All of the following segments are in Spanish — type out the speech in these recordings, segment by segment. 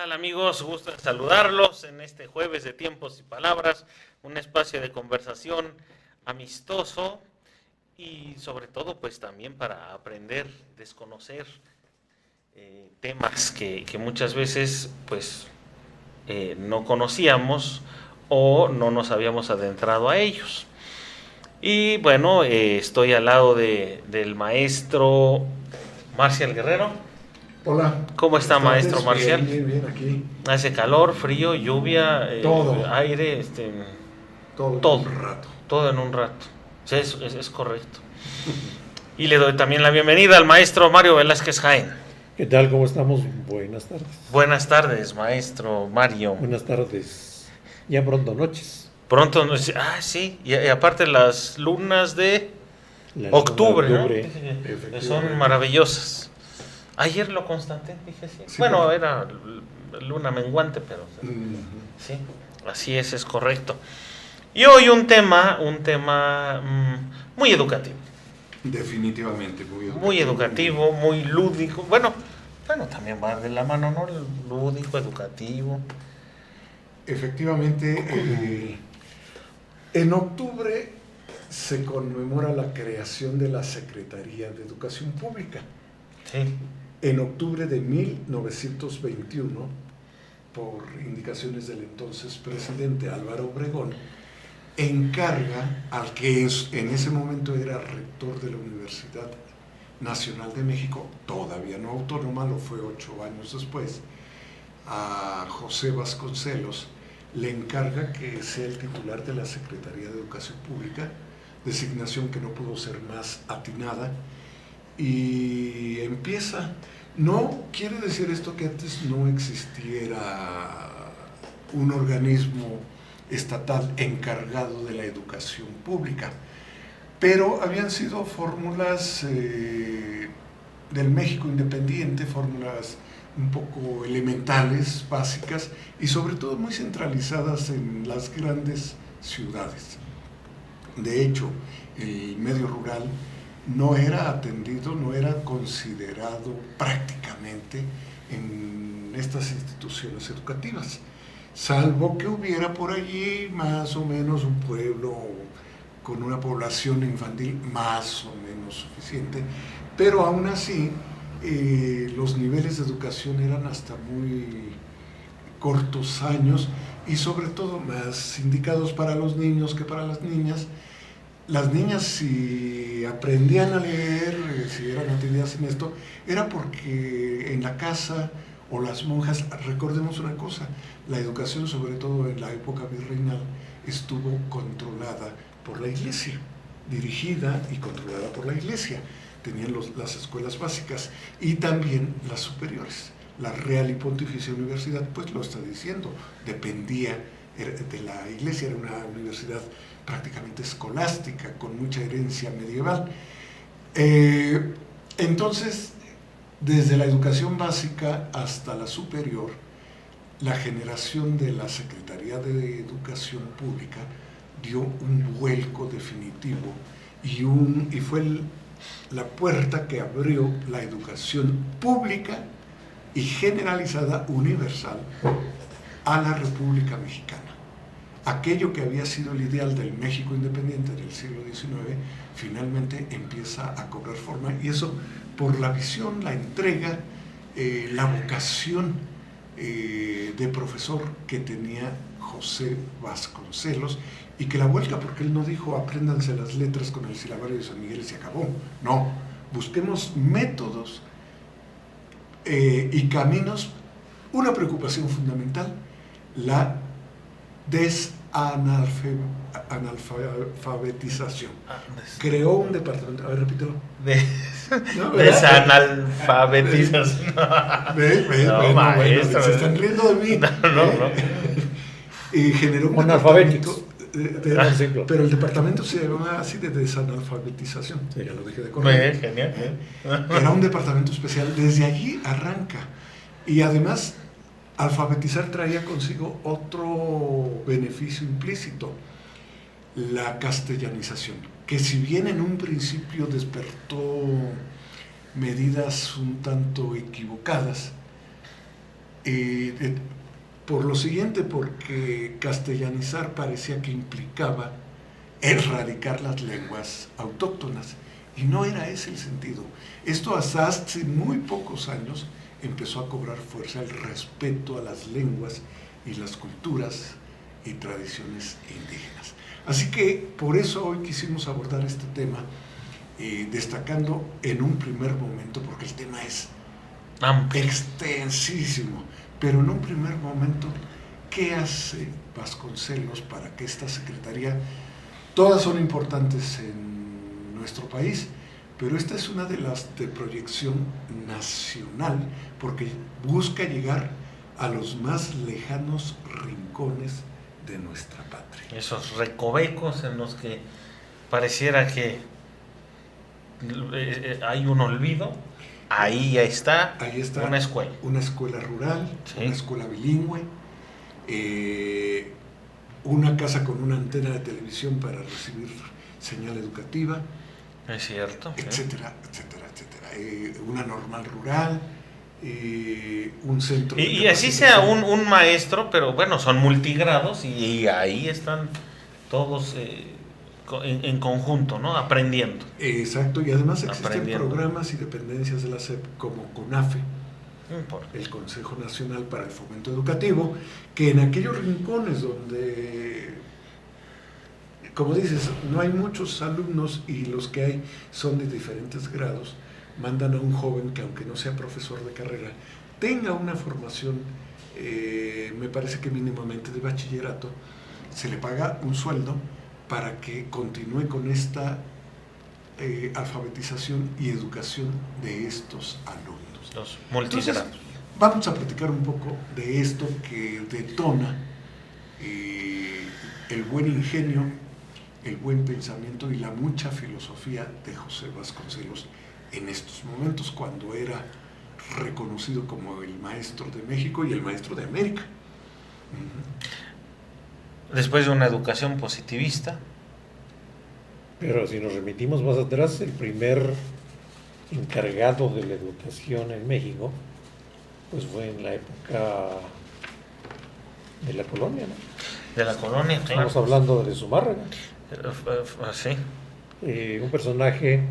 tal, amigos? Gusto en saludarlos en este jueves de Tiempos y Palabras, un espacio de conversación amistoso y sobre todo pues también para aprender, desconocer temas que muchas veces pues no conocíamos o no nos habíamos adentrado a ellos. Y bueno, estoy al lado del maestro Marcial Guerrero. Hola. ¿Cómo está, Buenas maestro tardes. Marcial? Bien, aquí. Hace calor, frío, lluvia, Todo. aire, Todo en todo, un rato. todo en un rato. Sí, es correcto. Y le doy también la bienvenida al maestro Mario Velázquez Jaén. ¿Qué tal? ¿Cómo estamos? Buenas tardes. Buenas tardes, maestro Mario. Buenas tardes. Ya pronto noches. Pronto, sí, y aparte las lunas de octubre, ¿no? Son maravillosas. Ayer lo constaté, dije sí. Sí, bueno, ¿no? era luna menguante, pero sí, así es correcto. Y hoy un tema muy educativo. Definitivamente, Muy educativo, muy lúdico. Bueno, también va de la mano, ¿no? Lúdico, educativo. Efectivamente, en octubre se conmemora la creación de la Secretaría de Educación Pública. Sí. En octubre de 1921, por indicaciones del entonces presidente Álvaro Obregón, encarga al que en ese momento era rector de la Universidad Nacional de México, todavía no autónoma, lo fue 8 años después, a José Vasconcelos, le encarga que sea el titular de la Secretaría de Educación Pública, designación que no pudo ser más atinada, y empieza. No quiere decir esto que antes no existiera un organismo estatal encargado de la educación pública, pero habían sido fórmulas del México independiente, fórmulas un poco elementales, básicas y sobre todo muy centralizadas en las grandes ciudades. De hecho, el medio rural no era atendido, no era considerado prácticamente en estas instituciones educativas, salvo que hubiera por allí más o menos un pueblo con una población infantil más o menos suficiente, pero aún así los niveles de educación eran hasta muy cortos años y sobre todo más indicados para los niños que para las niñas. Las niñas, si aprendían a leer, si eran atendidas en esto, era porque en la casa o las monjas, recordemos una cosa, la educación, sobre todo en la época virreinal, estuvo controlada por la iglesia, dirigida y controlada por la iglesia. Tenían las escuelas básicas y también las superiores. La Real y Pontificia Universidad, pues lo está diciendo, dependía de la iglesia, era una universidad prácticamente escolástica, con mucha herencia medieval. Entonces, desde la educación básica hasta la superior, la generación de la Secretaría de Educación Pública dio un vuelco definitivo y fue la puerta que abrió la educación pública y generalizada universal a la República Mexicana. Aquello que había sido el ideal del México independiente del siglo XIX finalmente empieza a cobrar forma, y eso por la visión, la entrega, la vocación de profesor que tenía José Vasconcelos, y que la vuelca, porque él no dijo apréndanse las letras con el silabario de San Miguel y se acabó. No, busquemos métodos y caminos. Una preocupación fundamental, la desanalfabetización. Creó un departamento, a ver, repítelo. Desanalfabetización. Bueno, se están riendo de mí. No. Y generó un analfabéticos. Pero el departamento se llamaba así, de desanalfabetización. Sí, ya lo dejé de correr. Genial. Era un departamento especial. Desde allí arranca. Y además, alfabetizar traía consigo otro beneficio implícito: la castellanización, que si bien en un principio despertó medidas un tanto equivocadas, Por lo siguiente, porque castellanizar parecía que implicaba erradicar las lenguas autóctonas, y no era ese el sentido. Esto hasta hace muy pocos años empezó a cobrar fuerza el respeto a las lenguas y las culturas y tradiciones indígenas. Así que por eso hoy quisimos abordar este tema, destacando en un primer momento, porque el tema es Amplio. extensísimo, pero en un primer momento, ¿qué hace Vasconcelos para que esta secretaría, todas son importantes en nuestro país, pero esta es una de las de proyección nacional, porque busca llegar a los más lejanos rincones de nuestra patria? Esos recovecos en los que pareciera que hay un olvido, ahí ya está, Ahí está una escuela. Una escuela rural, Sí. una escuela bilingüe, una casa con una antena de televisión para recibir señal educativa, Es cierto. ¿sí? etcétera, etcétera, etcétera. Una normal rural, un centro... Y así sea un maestro, pero bueno, son multigrados y ahí están todos en conjunto, ¿no? Aprendiendo. Exacto, y además existen Aprendiendo. programas y dependencias de la SEP como CONAFE, No importa. el Consejo Nacional para el Fomento Educativo, que en aquellos rincones donde, como dices, no hay muchos alumnos y los que hay son de diferentes grados, mandan a un joven que, aunque no sea profesor de carrera, tenga una formación, me parece que mínimamente de bachillerato, se le paga un sueldo para que continúe con esta alfabetización y educación de estos alumnos. Los Entonces, multigrados. vamos a platicar un poco de esto que detona el buen ingenio, el buen pensamiento y la mucha filosofía de José Vasconcelos en estos momentos, cuando era reconocido como el maestro de México y el maestro de América. Después de una educación positivista, Pero si nos remitimos más atrás, el primer encargado de la educación en México, pues fue en la época de la colonia, ¿no? de la colonia, claro. Estamos hablando de Zumárraga, Sí. un personaje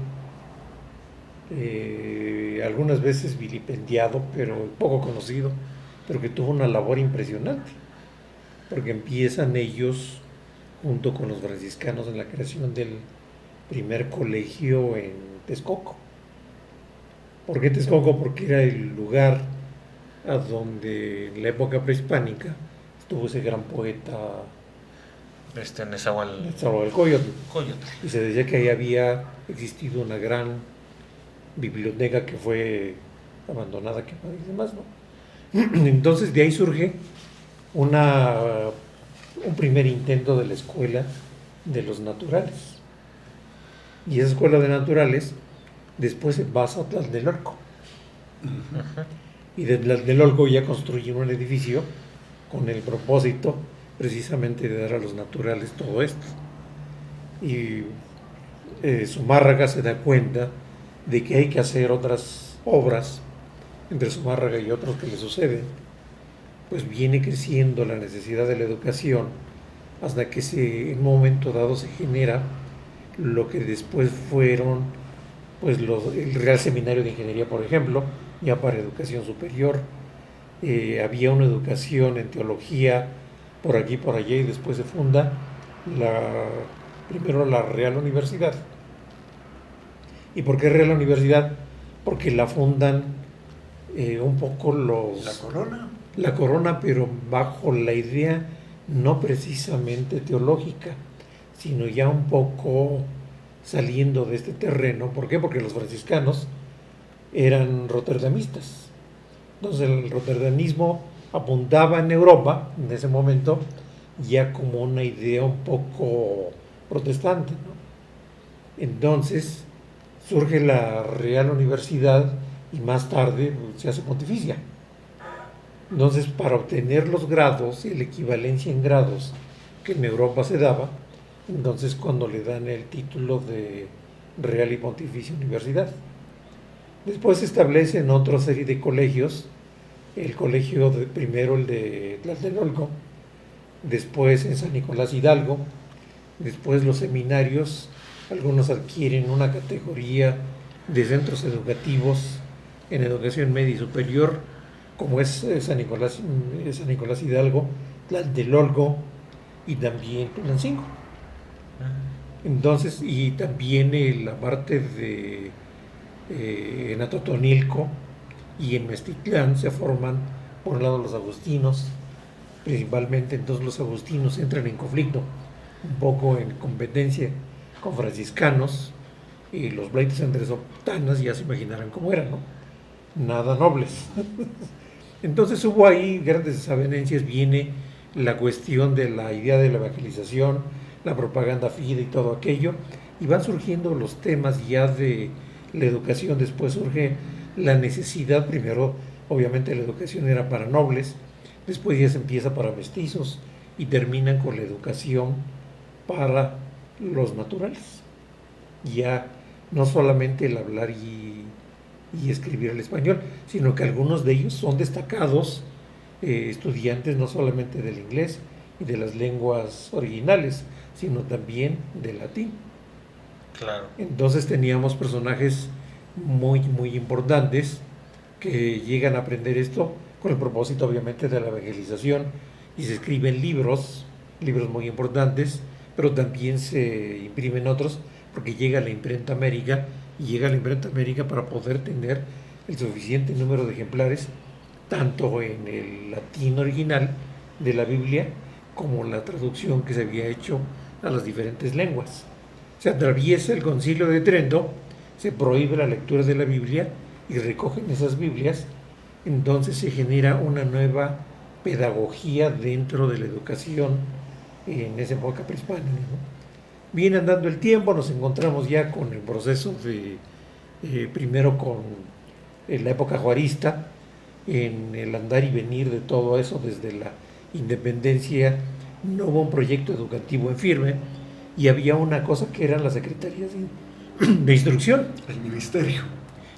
algunas veces vilipendiado, pero poco conocido, pero que tuvo una labor impresionante, porque empiezan ellos, junto con los franciscanos, en la creación del primer colegio en Texcoco. ¿Por qué Texcoco? Porque era el lugar a donde en la época prehispánica estuvo ese gran poeta Nezahualcóyotl. Nezahualcóyotl, y se decía que ahí había existido una gran biblioteca que fue abandonada, quemada y demás, ¿no? Entonces de ahí surge un primer intento de la escuela de los naturales, y esa escuela de naturales después se pasa a Tlatelolco, y de Tlatelolco ya construyen un edificio con el propósito precisamente de dar a los naturales todo esto. Y Zumárraga se da cuenta de que hay que hacer otras obras. Entre Zumárraga y otros que le suceden, pues viene creciendo la necesidad de la educación, hasta que en un momento dado se genera lo que después fueron pues el Real Seminario de Ingeniería, por ejemplo, ya para educación superior. Había una educación en teología por aquí, por allá, y después se funda primero la Real Universidad. ¿Y por qué Real Universidad? Porque la fundan un poco la corona, pero bajo la idea no precisamente teológica, sino ya un poco saliendo de este terreno. ¿Por qué? Porque los franciscanos eran roterdamistas. Entonces el roterdanismo apuntaba en Europa, en ese momento, ya como una idea un poco protestante, ¿no? Entonces surge la Real Universidad y más tarde se hace pontificia. Entonces, para obtener los grados y la equivalencia en grados que en Europa se daba, entonces cuando le dan el título de Real y Pontificia Universidad. Después se establecen otra serie de colegios el colegio primero el de Tlatelolco, después en San Nicolás Hidalgo, después los seminarios, algunos adquieren una categoría de centros educativos en educación media y superior, como es San Nicolás Hidalgo, Tlatelolco y también Tulancingo. Entonces, y también la parte de en Atotonilco y en Meztitlán se forman, por un lado, los agustinos, principalmente. Entonces los agustinos entran en conflicto, un poco en competencia con franciscanos, y los pleitos entre sotanas ya se imaginarán cómo eran, ¿no? Nada nobles. Entonces hubo ahí grandes desavenencias, viene la cuestión de la idea de la evangelización, la propaganda fide y todo aquello, y van surgiendo los temas ya de la educación. Después surge la necesidad, primero obviamente la educación era para nobles, después ya se empieza para mestizos y terminan con la educación para los naturales. Ya no solamente el hablar y escribir el español, sino que algunos de ellos son destacados estudiantes no solamente del inglés y de las lenguas originales, sino también del latín. Claro. Entonces teníamos personajes muy, muy importantes que llegan a aprender esto con el propósito obviamente de la evangelización, y se escriben libros muy importantes, pero también se imprimen otros porque llega la imprenta América, y llega la imprenta América para poder tener el suficiente número de ejemplares, tanto en el latín original de la Biblia como la traducción que se había hecho a las diferentes lenguas. Se atraviesa el Concilio de Trento, se prohíbe la lectura de la Biblia y recogen esas Biblias. Entonces se genera una nueva pedagogía dentro de la educación en esa época prehispánica, ¿no? Viene andando el tiempo, nos encontramos ya con el proceso de, primero con la época juarista, en el andar y venir de todo eso desde la independencia. No hubo un proyecto educativo en firme, y había una cosa que eran las secretarías de instrucción. El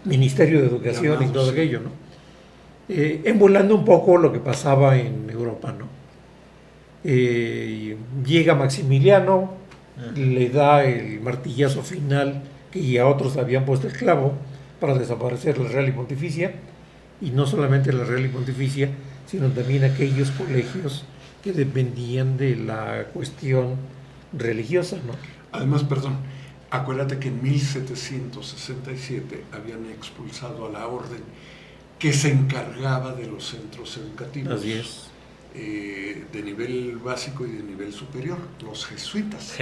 Ministerio de Educación y todo aquello, ¿no? Emulando un poco lo que pasaba en Europa, ¿no? Llega Maximiliano, le da el martillazo final que a otros habían puesto el clavo para desaparecer la Real y Pontificia, y no solamente la Real y Pontificia, sino también aquellos colegios que dependían de la cuestión religiosa, ¿no? Además, perdón, acuérdate que en 1767 habían expulsado a la orden que se encargaba de los centros educativos. Así es. De nivel básico y de nivel superior, los jesuitas.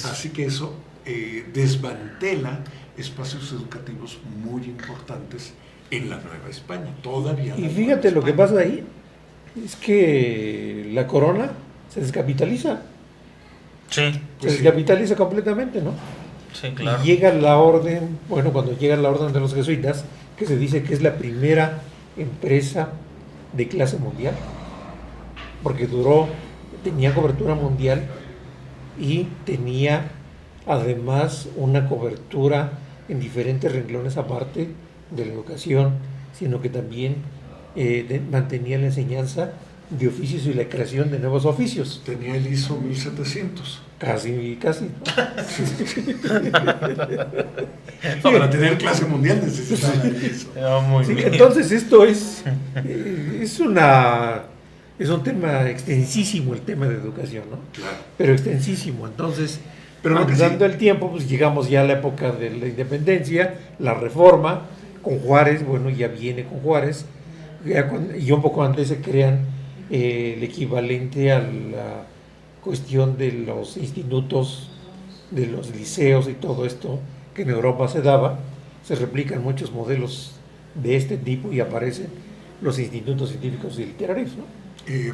Así que eso desmantela espacios educativos muy importantes en la Nueva España, todavía. Y fíjate lo que pasa ahí, es que la corona se descapitaliza. Sí. Se descapitaliza completamente, ¿no? Sí, claro. Y llega la orden, bueno, cuando llega la orden de los jesuitas, que se dice que es la primera empresa de clase mundial, porque tenía cobertura mundial y tenía además una cobertura en diferentes renglones aparte de la educación, sino que también mantenía la enseñanza de oficios y la creación de nuevos oficios. Tenía el ISO 1700. Casi. Para tener clase mundial necesitaba el ISO. Muy bien. Entonces esto es un tema extensísimo, el tema de educación, ¿no? Claro. Pero extensísimo. Entonces, pero andando el tiempo, pues llegamos ya a la época de la independencia, la reforma, con Juárez, bueno, ya viene con Juárez, y un poco antes se crean el equivalente a la cuestión de los institutos, de los liceos y todo esto que en Europa se daba. Se replican muchos modelos de este tipo y aparecen los institutos científicos y literarios, ¿no?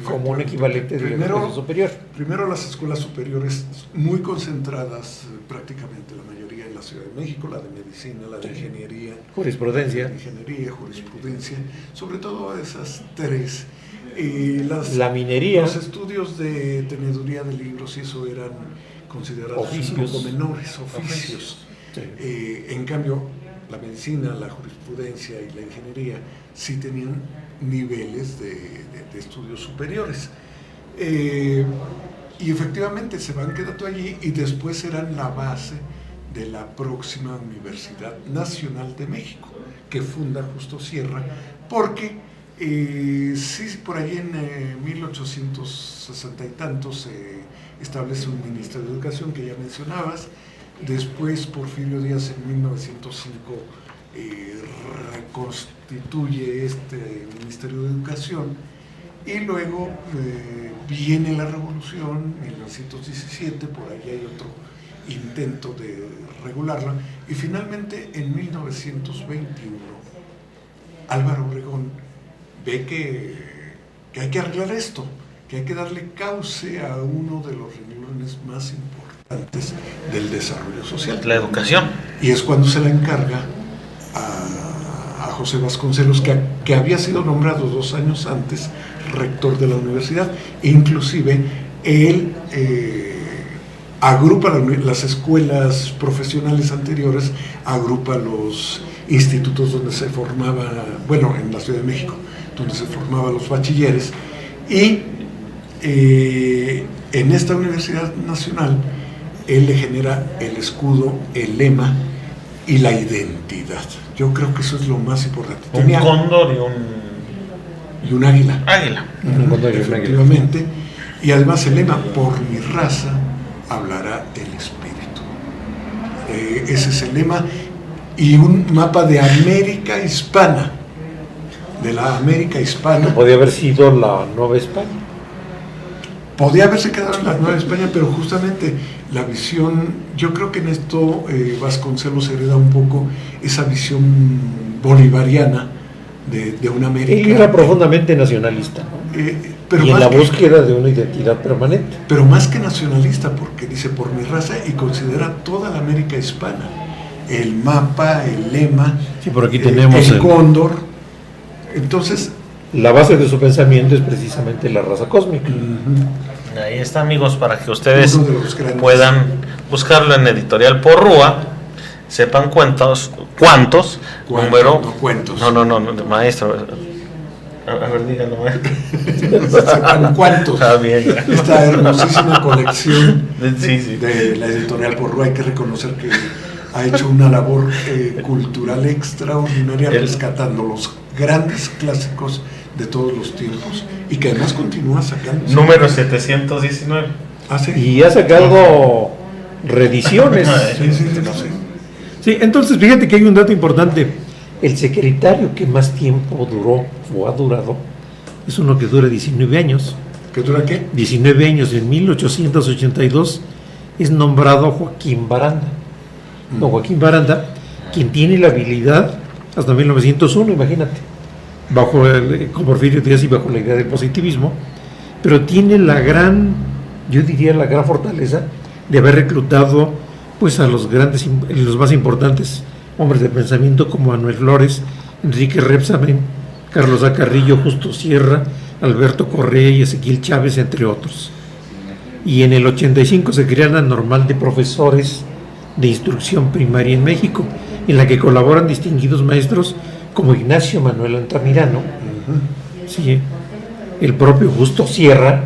Como un equivalente de la educación superior. Primero las escuelas superiores muy concentradas, prácticamente la mayoría en la Ciudad de México, la de medicina, la de ingeniería, jurisprudencia, sobre todo esas tres. La minería, los estudios de teneduría de libros y eso eran considerados oficios, un poco menores, oficios. Sí. En cambio, la medicina, la jurisprudencia y la ingeniería sí tenían niveles de estudios superiores. Y efectivamente se van quedando allí y después serán la base de la próxima Universidad Nacional de México, que funda Justo Sierra, porque sí, por ahí en 1860 y tantos se establece un Ministerio de Educación que ya mencionabas. Después Porfirio Díaz en 1905 reconstituye este Ministerio de Educación, y luego viene la Revolución en 1917, por ahí hay otro intento de regularla, y finalmente en 1921 Álvaro Obregón ve que hay que arreglar esto, que hay que darle cauce a uno de los renglones más importantes del desarrollo social, la educación. Y es cuando se la encarga a José Vasconcelos, que había sido nombrado 2 años antes rector de la universidad. Inclusive él agrupa las escuelas profesionales anteriores, agrupa los institutos donde se formaba, bueno, en la Ciudad de México, donde se formaban los bachilleres, y en esta Universidad Nacional él le genera el escudo, el lema y la identidad. Yo creo que eso es lo más importante. Un cóndor y un águila. Águila. Efectivamente. Y además el lema, por mi raza hablará el espíritu. Ese es el lema. Y un mapa de América Hispana. De la América Hispana. Podría haber sido la Nueva España. Podía haberse quedado en la Nueva España, pero justamente la visión, yo creo que en esto Vasconcelos hereda un poco esa visión bolivariana de una América. Él era profundamente nacionalista, ¿no? Pero y en la búsqueda de una identidad permanente. Pero más que nacionalista, porque dice por mi raza, y considera toda la América Hispana. El mapa, el lema, sí, por aquí tenemos el cóndor. Entonces, la base de su pensamiento es precisamente la raza cósmica. Ahí está, amigos, para que ustedes puedan buscarlo en Editorial Porrúa, sepan cuántos, número... No, cuentos. No, maestro. A ver, díganlo, maestro. Sepan cuántos. Ah, bien. Esta hermosísima colección sí. de la Editorial Porrúa, hay que reconocer que ha hecho una labor cultural extraordinaria, rescatando los grandes clásicos de todos los tiempos, y que además continúa sacando. Número 719. Ah, sí. Y ha sacado reediciones. Sí. Sí, entonces fíjate que hay un dato importante. El secretario que más tiempo duró o ha durado es uno que dura 19 años. ¿Qué dura qué? 19 años. En 1882 es nombrado Joaquín Baranda. Don Joaquín Baranda, quien tiene la habilidad hasta 1901, imagínate, con Porfirio Díaz y bajo la idea del positivismo, pero tiene yo diría la gran fortaleza de haber reclutado pues a los más importantes hombres de pensamiento como Manuel Flores, Enrique Rebsamen, Carlos A. Carrillo, Justo Sierra, Alberto Correa y Ezequiel Chávez, entre otros. Y en el 85 se crea la Normal de Profesores de Instrucción Primaria en México, en la que colaboran distinguidos maestros como Ignacio Manuel Altamirano, sí, el propio Justo Sierra,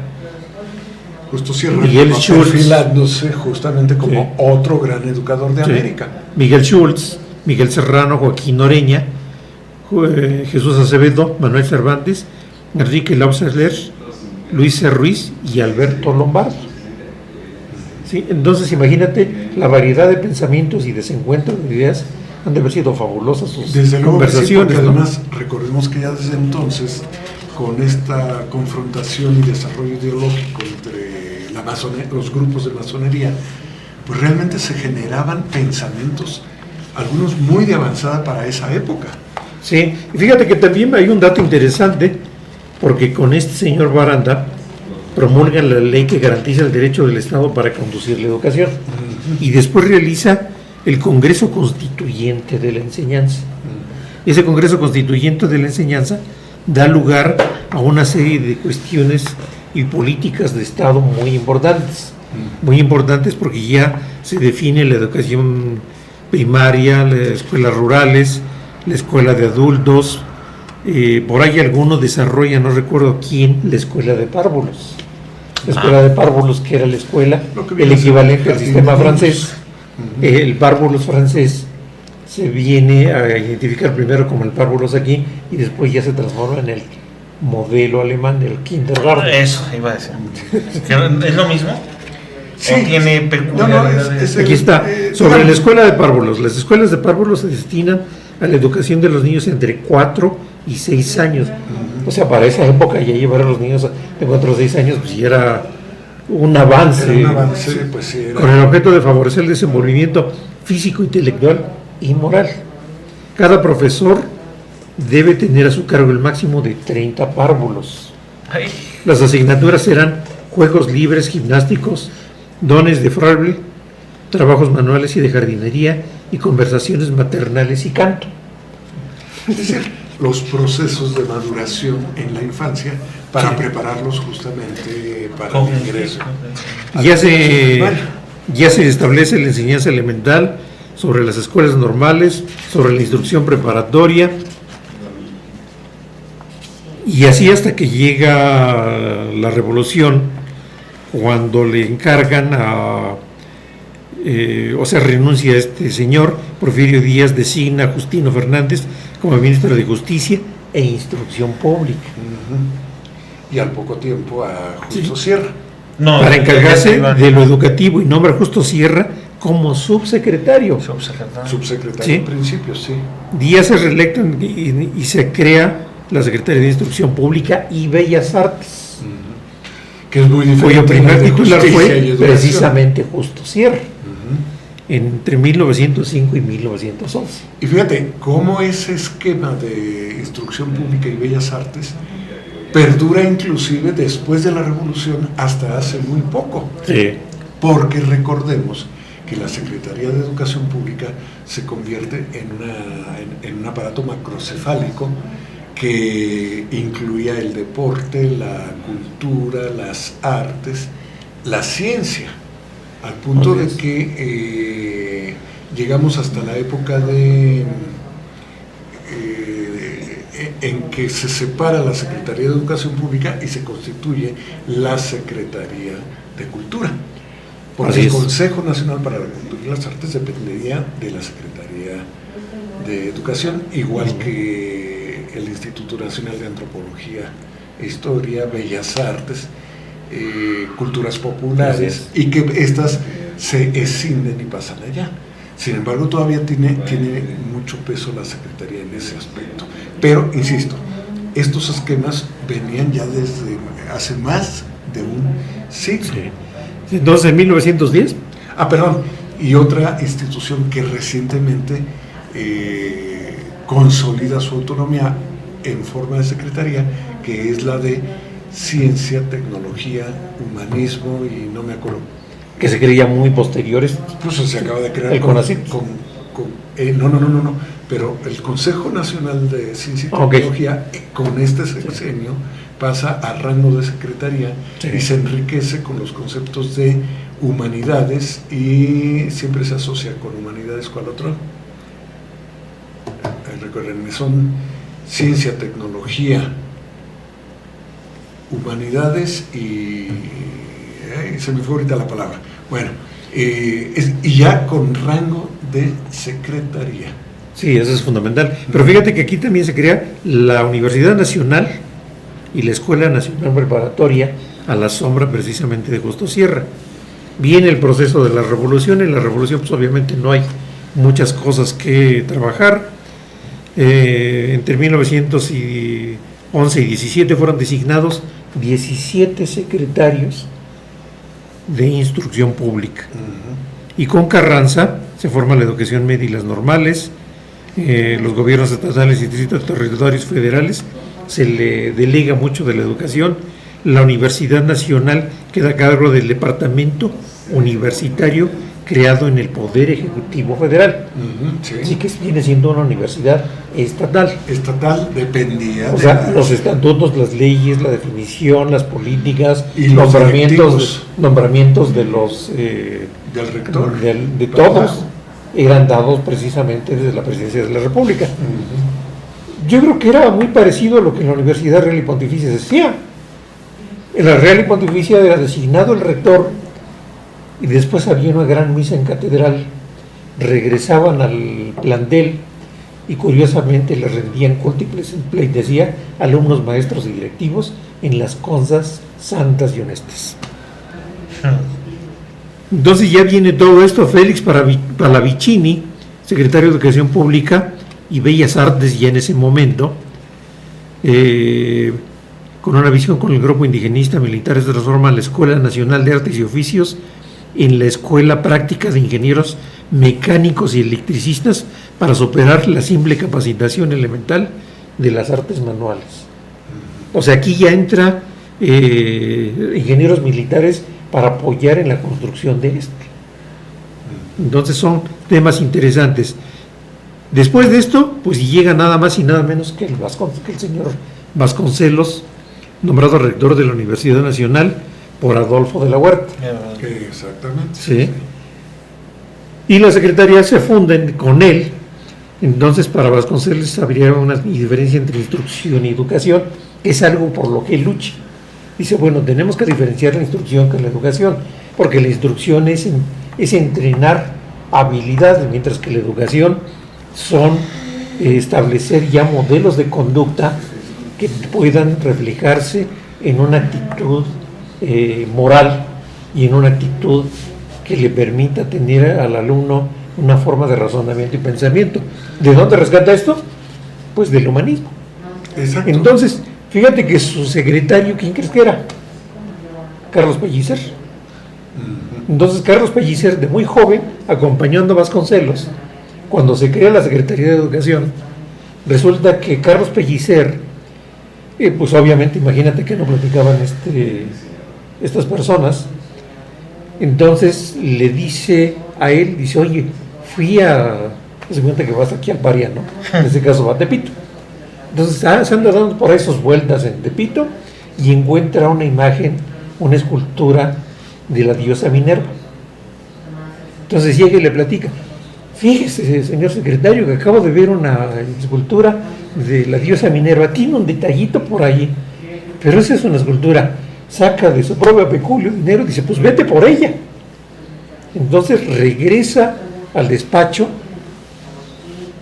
Miguel Schultz, perfilándose justamente como otro gran educador de América. Miguel Schultz, Miguel Serrano, Joaquín Oreña, Jesús Acevedo, Manuel Cervantes, Enrique Lauseler, Luis C. Ruiz y Alberto Lombardo. ¿Sí? Entonces imagínate la variedad de pensamientos y desencuentros de ideas. Han de haber sido fabulosas sus conversaciones. Sí, además recordemos que ya desde entonces, con esta confrontación y desarrollo ideológico entre los grupos de masonería, pues realmente se generaban pensamientos, algunos muy de avanzada para esa época. Sí, y fíjate que también hay un dato interesante, porque con este señor Baranda promulgan la ley que garantiza el derecho del Estado para conducir la educación, y después realiza el Congreso Constituyente de la Enseñanza. Ese Congreso Constituyente de la Enseñanza da lugar a una serie de cuestiones y políticas de Estado muy importantes porque ya se define la educación primaria, las escuelas rurales, la escuela de adultos, por ahí alguno desarrolla, no recuerdo quién, la escuela de párvulos. La escuela de párvulos, que era la escuela, el equivalente al sistema francés. El párvulos francés se viene a identificar primero como el párvulos aquí y después ya se transforma en el modelo alemán, el kindergarten. Eso iba a decir. ¿Es lo mismo? Sí, ¿O tiene peculiaridades? Aquí está, sobre la escuela de párvulos. Las escuelas de párvulos se destinan a la educación de los niños entre 4 y 6 años. O sea, para esa época ya llevar a los niños de 4 o 6 años pues ya era un avance, pues, sí, era. Con el objeto de favorecer el desenvolvimiento físico, intelectual y moral. Cada profesor debe tener a su cargo el máximo de 30 párvulos. Ay. Las asignaturas serán juegos libres, gimnásticos, dones de fraile, trabajos manuales y de jardinería y conversaciones maternales y canto. Es decir, los procesos de maduración en la infancia para prepararlos justamente para el ingreso. Ya se establece la enseñanza elemental sobre las escuelas normales, sobre la instrucción preparatoria, y así hasta que llega la revolución, cuando le encargan renuncia a este señor, Porfirio Díaz designa a Justino Fernández como ministro de Justicia e Instrucción Pública. Y al poco tiempo a Justo Sierra. Para encargarse de lo educativo, y nombra a Justo Sierra como subsecretario. Subsecretario en principio, sí. Díaz se reelecta y se crea la Secretaría de Instrucción Pública y Bellas Artes. Que es muy diferente. Cuyo primer titular fue precisamente Justo Sierra, entre 1905 y 1911. Y fíjate cómo ese esquema de instrucción pública y bellas artes perdura inclusive después de la revolución hasta hace muy poco. Sí. Porque recordemos que la Secretaría de Educación Pública se convierte en un aparato macrocefálico que incluía el deporte, la cultura, las artes, la ciencia, al punto de que llegamos hasta la época en que se separa la Secretaría de Educación Pública y se constituye la Secretaría de Cultura. Porque el Consejo Nacional para la Cultura y las Artes dependería de la Secretaría de Educación, igual que el Instituto Nacional de Antropología e Historia, Bellas Artes, Culturas Populares, y que estas se escinden y pasan allá. Sin embargo, todavía tiene mucho peso la Secretaría en ese aspecto. Pero, insisto, estos esquemas venían ya desde hace más de un siglo. Sí. Entonces, en 1910. Perdón. Y otra institución que recientemente consolida su autonomía en forma de secretaría, que es la de Ciencia, Tecnología, Humanismo y no me acuerdo. Que se creía muy posteriores. Incluso se acaba de crear el CONACYT. No, pero el Consejo Nacional de Ciencia y Tecnología, con este sexenio, pasa a rango de secretaría y se enriquece con los conceptos de humanidades y siempre se asocia con humanidades. ¿Cuál otro? Recuerden, son ciencia, tecnología, humanidades y se me fue ahorita la palabra. Bueno, y ya con rango de secretaría. Sí, eso es fundamental. Pero fíjate que aquí también se crea la Universidad Nacional y la Escuela Nacional Preparatoria a la sombra precisamente de Justo Sierra. Viene el proceso de la revolución. En la revolución pues obviamente no hay muchas cosas que trabajar. Entre 1911 y 17 fueron designados 17 secretarios de instrucción pública. Y con Carranza se forma la educación media y las normales. Los gobiernos estatales y distritos territorios federales se le delega mucho de la educación. La Universidad Nacional queda a cargo del departamento universitario creado en el Poder Ejecutivo Federal. Así que viene siendo una universidad estatal. Estatal dependía o sea, los estatutos, las leyes, la definición, las políticas, y nombramientos de los del rector, de todos, eran dados precisamente desde la Presidencia de la República. Yo creo que era muy parecido a lo que en la Universidad Real y Pontificia se hacía. En la Real y Pontificia era designado el rector y después había una gran misa en catedral. Regresaban al plantel y curiosamente le rendían culto y pleitesía a alumnos, maestros y directivos en las cosas santas y honestas. Entonces ya viene todo esto. Félix Pallavicini, secretario de Educación Pública y Bellas Artes ya en ese momento, con una visión con el grupo indigenista Militares, transforma la Escuela Nacional de Artes y Oficios en la Escuela Práctica de Ingenieros Mecánicos y Electricistas para superar la simple capacitación elemental de las artes manuales. O sea, aquí ya entra ingenieros militares para apoyar en la construcción de este. Entonces son temas interesantes. Después de esto, pues llega nada más y nada menos que el señor Vasconcelos, nombrado rector de la Universidad Nacional por Adolfo de la Huerta. Exactamente. Sí. Y la secretaría se funden con él. Entonces, para Vasconcelos habría una diferencia entre instrucción y educación, que es algo por lo que él lucha. Dice, bueno, tenemos que diferenciar la instrucción con la educación, porque la instrucción es entrenar habilidades, mientras que la educación son establecer ya modelos de conducta que puedan reflejarse en una actitud moral y en una actitud que le permita tener al alumno una forma de razonamiento y pensamiento. ¿De dónde rescata esto? Pues del humanismo. Exacto. Entonces, fíjate que su secretario, ¿quién crees que era? Carlos Pellicer. Entonces, Carlos Pellicer, de muy joven, acompañando a Vasconcelos, cuando se crea la Secretaría de Educación, resulta que Carlos Pellicer, pues obviamente, imagínate que no platicaban estas personas. Entonces le dice a él, dice, oye, se cuenta que vas aquí al Paria, ¿no? En este caso va a Tepito. Entonces se anda dando por ahí sus vueltas en Tepito y encuentra una imagen, una escultura de la diosa Minerva. Entonces llega y le platica, fíjese, señor secretario, que acabo de ver una escultura de la diosa Minerva, tiene un detallito por ahí, pero esa es una escultura, saca de su propio peculio dinero, dice, pues vete por ella. Entonces regresa al despacho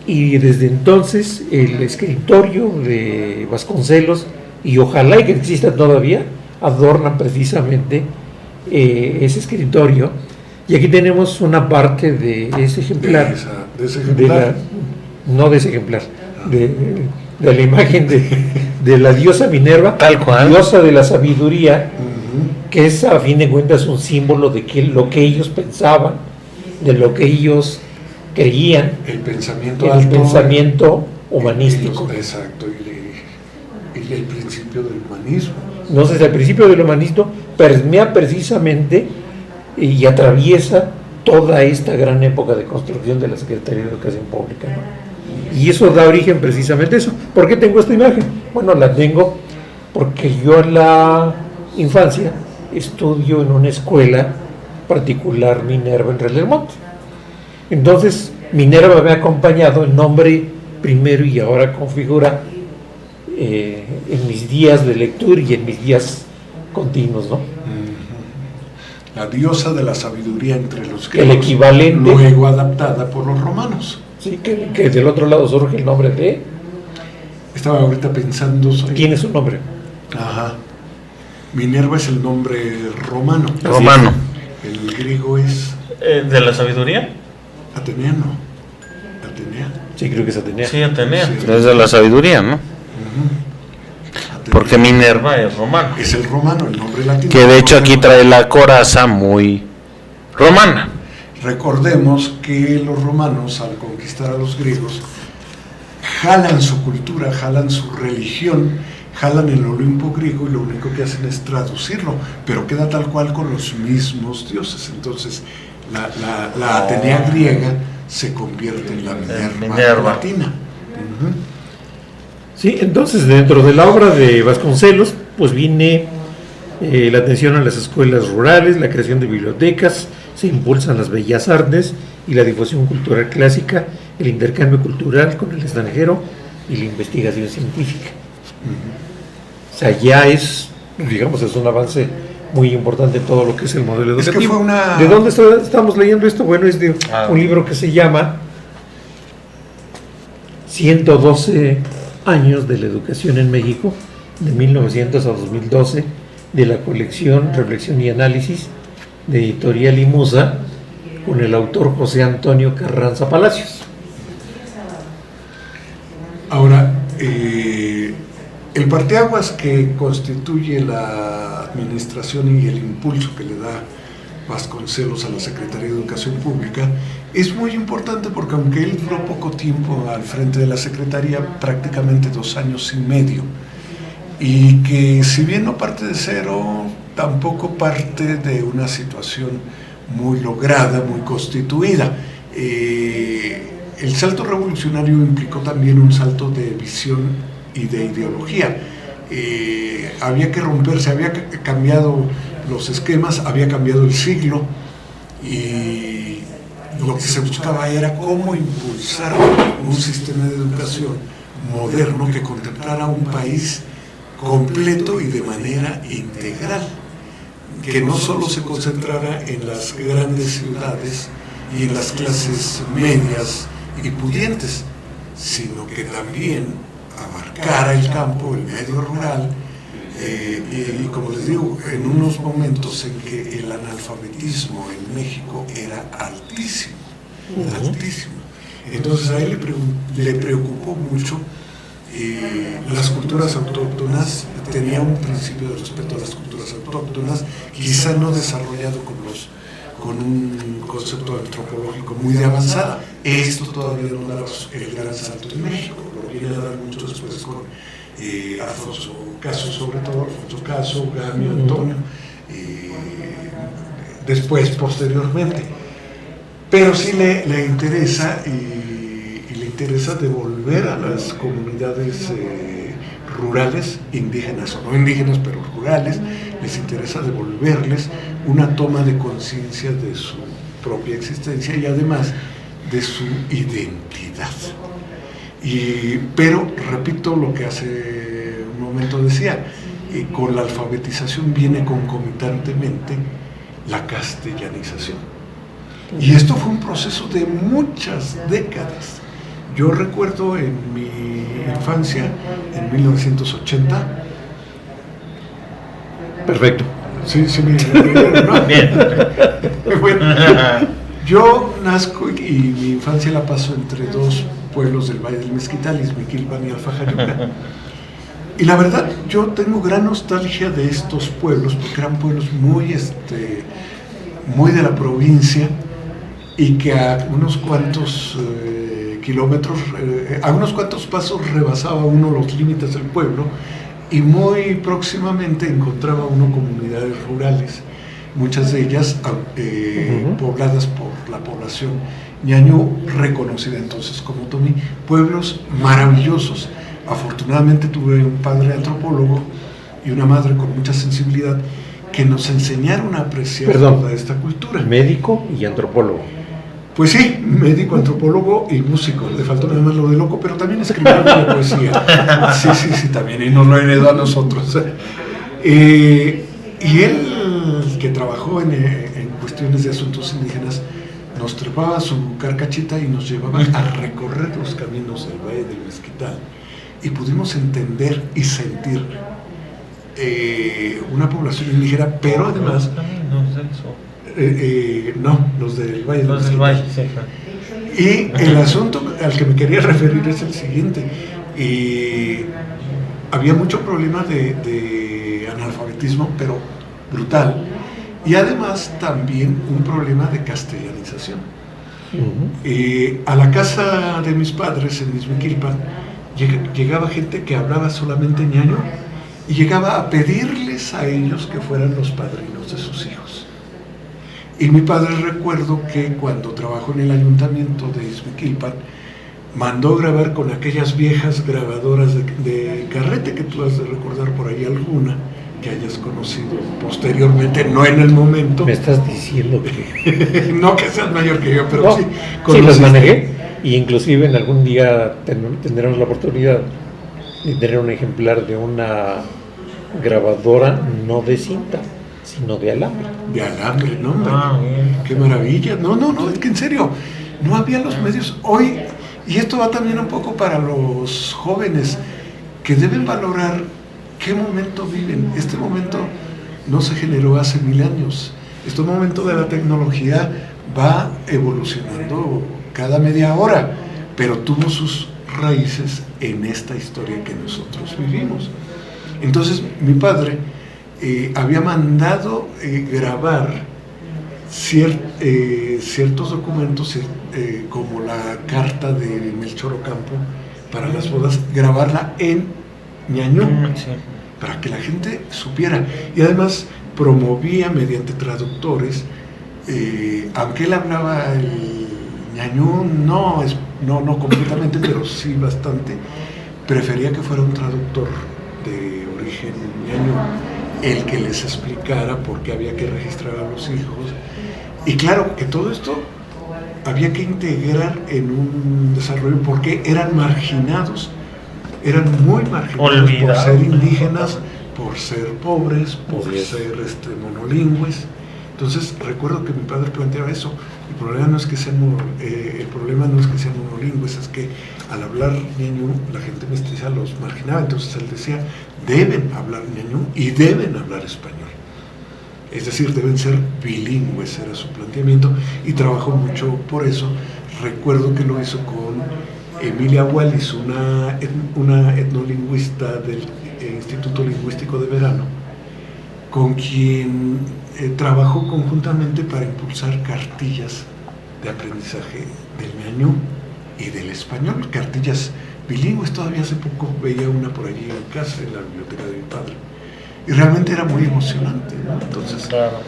y desde entonces el escritorio de Vasconcelos, y ojalá y que exista todavía, adornan precisamente ese escritorio. Y aquí tenemos una parte de ese ejemplar, de la imagen de la diosa Minerva, tal cual, diosa de la sabiduría, que es a fin de cuentas un símbolo de que lo que ellos pensaban, de lo que ellos creían, el pensamiento humanístico. Exacto, y el principio del humanismo. Entonces el principio del humanismo permea precisamente y atraviesa toda esta gran época de construcción de la Secretaría de Educación Pública, ¿no? Y eso da origen precisamente a eso. ¿Por qué tengo esta imagen? Bueno, la tengo porque yo en la infancia estudio en una escuela particular Minerva en Real del Monte. Entonces Minerva me ha acompañado en nombre primero y ahora con figura en mis días de lectura y en mis días continuos, ¿no? La diosa de la sabiduría entre los griegos, el equivalente, luego adaptada por los romanos. Sí, que del otro lado surge el nombre de... Estaba ahorita pensando... Tiene su nombre. Ajá. Minerva es el nombre romano. Romano. El griego es... ¿De la sabiduría? Ateniano. Atenea. Sí, creo que es Atenea. Sí, Atenea. Sí. Es de la sabiduría, ¿no? Porque Minerva es romano. Es el romano, el nombre latino. Que de hecho aquí trae la coraza muy romana. Recordemos que los romanos, al conquistar a los griegos, jalan su cultura, jalan su religión, jalan el Olimpo griego y lo único que hacen es traducirlo, pero queda tal cual con los mismos dioses. Entonces, la Atenea griega se convierte en la Minerva latina. Sí, entonces dentro de la obra de Vasconcelos, pues viene la atención a las escuelas rurales, la creación de bibliotecas, se impulsan las bellas artes y la difusión cultural clásica, el intercambio cultural con el extranjero, y la investigación científica. O sea, ya es, digamos, es un avance muy importante en todo lo que es el modelo educativo. Es que fue una... ¿De dónde estamos leyendo esto? Bueno, es de un libro que se llama 112 años de la educación en México, de 1900 a 2012, de la colección Reflexión y Análisis, de Editorial Imusa, con el autor José Antonio Carranza Palacios. Ahora, el parteaguas que constituye la administración y el impulso que le da Vasconcelos a la Secretaría de Educación Pública es muy importante, porque aunque él duró poco tiempo al frente de la Secretaría, prácticamente 2 años y medio, y que si bien no parte de cero, tampoco parte de una situación muy lograda, muy constituida. El salto revolucionario implicó también un salto de visión y de ideología. Había que romperse, había cambiado los esquemas, había cambiado el siglo, y lo que se buscaba era cómo impulsar un sistema de educación moderno que contemplara un país completo y de manera integral, que no solo se concentrara en las grandes ciudades y en las clases medias y pudientes, sino que también abarcara el campo, el medio rural, y como les digo, en unos momentos en que el analfabetismo en México era altísimo, altísimo. Entonces a él le preocupó mucho las culturas autóctonas. Tenía un principio de respeto a las culturas autóctonas, quizá no desarrollado con un concepto antropológico muy de avanzada. Esto todavía no da el gran salto en México, lo viene a dar mucho después con Alfonso Caso, sobre todo Alfonso Caso, Gamio, Antonio, después, posteriormente. Pero sí le interesa, y le interesa devolver a las comunidades rurales, indígenas o no indígenas, pero rurales, les interesa devolverles una toma de conciencia de su propia existencia y además de su identidad. Pero repito lo que hace un momento decía, con la alfabetización viene concomitantemente la castellanización. Y esto fue un proceso de muchas décadas. Yo recuerdo en mi infancia, en 1980... Perfecto. Sí, ¿no? Bien. Bueno, yo nazco y mi infancia la paso entre 2 pueblos del Valle del Mezquital, Izmiquilpan y Alfajayuca. Y la verdad, yo tengo gran nostalgia de estos pueblos, porque eran pueblos muy de la provincia, y que a unos cuantos kilómetros, a unos cuantos pasos rebasaba uno los límites del pueblo, y muy próximamente encontraba uno comunidades rurales, muchas de ellas pobladas por la población ñañú, reconocida entonces como Tomí, pueblos maravillosos. Afortunadamente tuve un padre antropólogo y una madre con mucha sensibilidad que nos enseñaron a apreciar toda esta cultura. Médico y antropólogo. Pues sí, médico, antropólogo y músico. Le faltó nada más lo de loco, pero también escribió una poesía. Sí, también, y nos lo heredó a nosotros. Y él, que trabajó en cuestiones de asuntos indígenas, nos trepaba su carcachita y nos llevaba a recorrer los caminos del Valle del Mezquital. Y pudimos entender y sentir una población indígena, pero además... no, los del Valle del Mezquital. Y el asunto al que me quería referir es el siguiente. Había mucho problema de analfabetismo, pero brutal. Y además también un problema de castellanización. A la casa de mis padres en Izmiquilpan llegaba gente que hablaba solamente ñañú y llegaba a pedirles a ellos que fueran los padrinos de sus hijos. Y mi padre, recuerdo que cuando trabajó en el ayuntamiento de Izmiquilpan, mandó grabar con aquellas viejas grabadoras de carrete, que tú has de recordar por ahí alguna, que hayas conocido posteriormente, no en el momento. Me estás diciendo que... No que seas mayor que yo, pero no, sí. Sí, los manejé, y inclusive en algún día tendremos la oportunidad de tener un ejemplar de una grabadora no de cinta, sino de alambre. De alambre, ¿no? Bien. Qué maravilla. No, es que en serio, no había los medios. Hoy, y esto va también un poco para los jóvenes, que deben valorar qué momento viven. Este momento no se generó hace 1000 años. Este momento de la tecnología va evolucionando cada media hora, pero tuvo sus raíces en esta historia que nosotros vivimos. Entonces, mi padre había mandado grabar ciertos documentos, como la carta de Melchor Ocampo para las bodas, grabarla en ñañú, Sí. para que la gente supiera. Y además promovía mediante traductores, aunque él hablaba el ñañú, no completamente, pero sí bastante, prefería que fuera un traductor de origen ñañú el que les explicara por qué había que registrar a los hijos. Y claro, que todo esto había que integrar en un desarrollo, porque eran marginados, eran muy marginados. Olvidados. Por ser indígenas, por ser pobres, por Así es. ser monolingües. Entonces recuerdo que mi padre planteaba eso. El problema no es que sean monolingües, es que al hablar ñañú la gente mestiza los marginaba. Entonces él decía, deben hablar ñañú y deben hablar español. Es decir, deben ser bilingües, era su planteamiento, y trabajó mucho por eso. Recuerdo que lo hizo con Emilia Wallis, una etnolingüista del Instituto Lingüístico de Verano, con quien trabajó conjuntamente para impulsar cartillas de aprendizaje del ñañú y del español, cartillas bilingües. Todavía hace poco veía una por allí en casa, en la biblioteca de mi padre, y realmente era muy emocionante, ¿no? Entonces, Claro.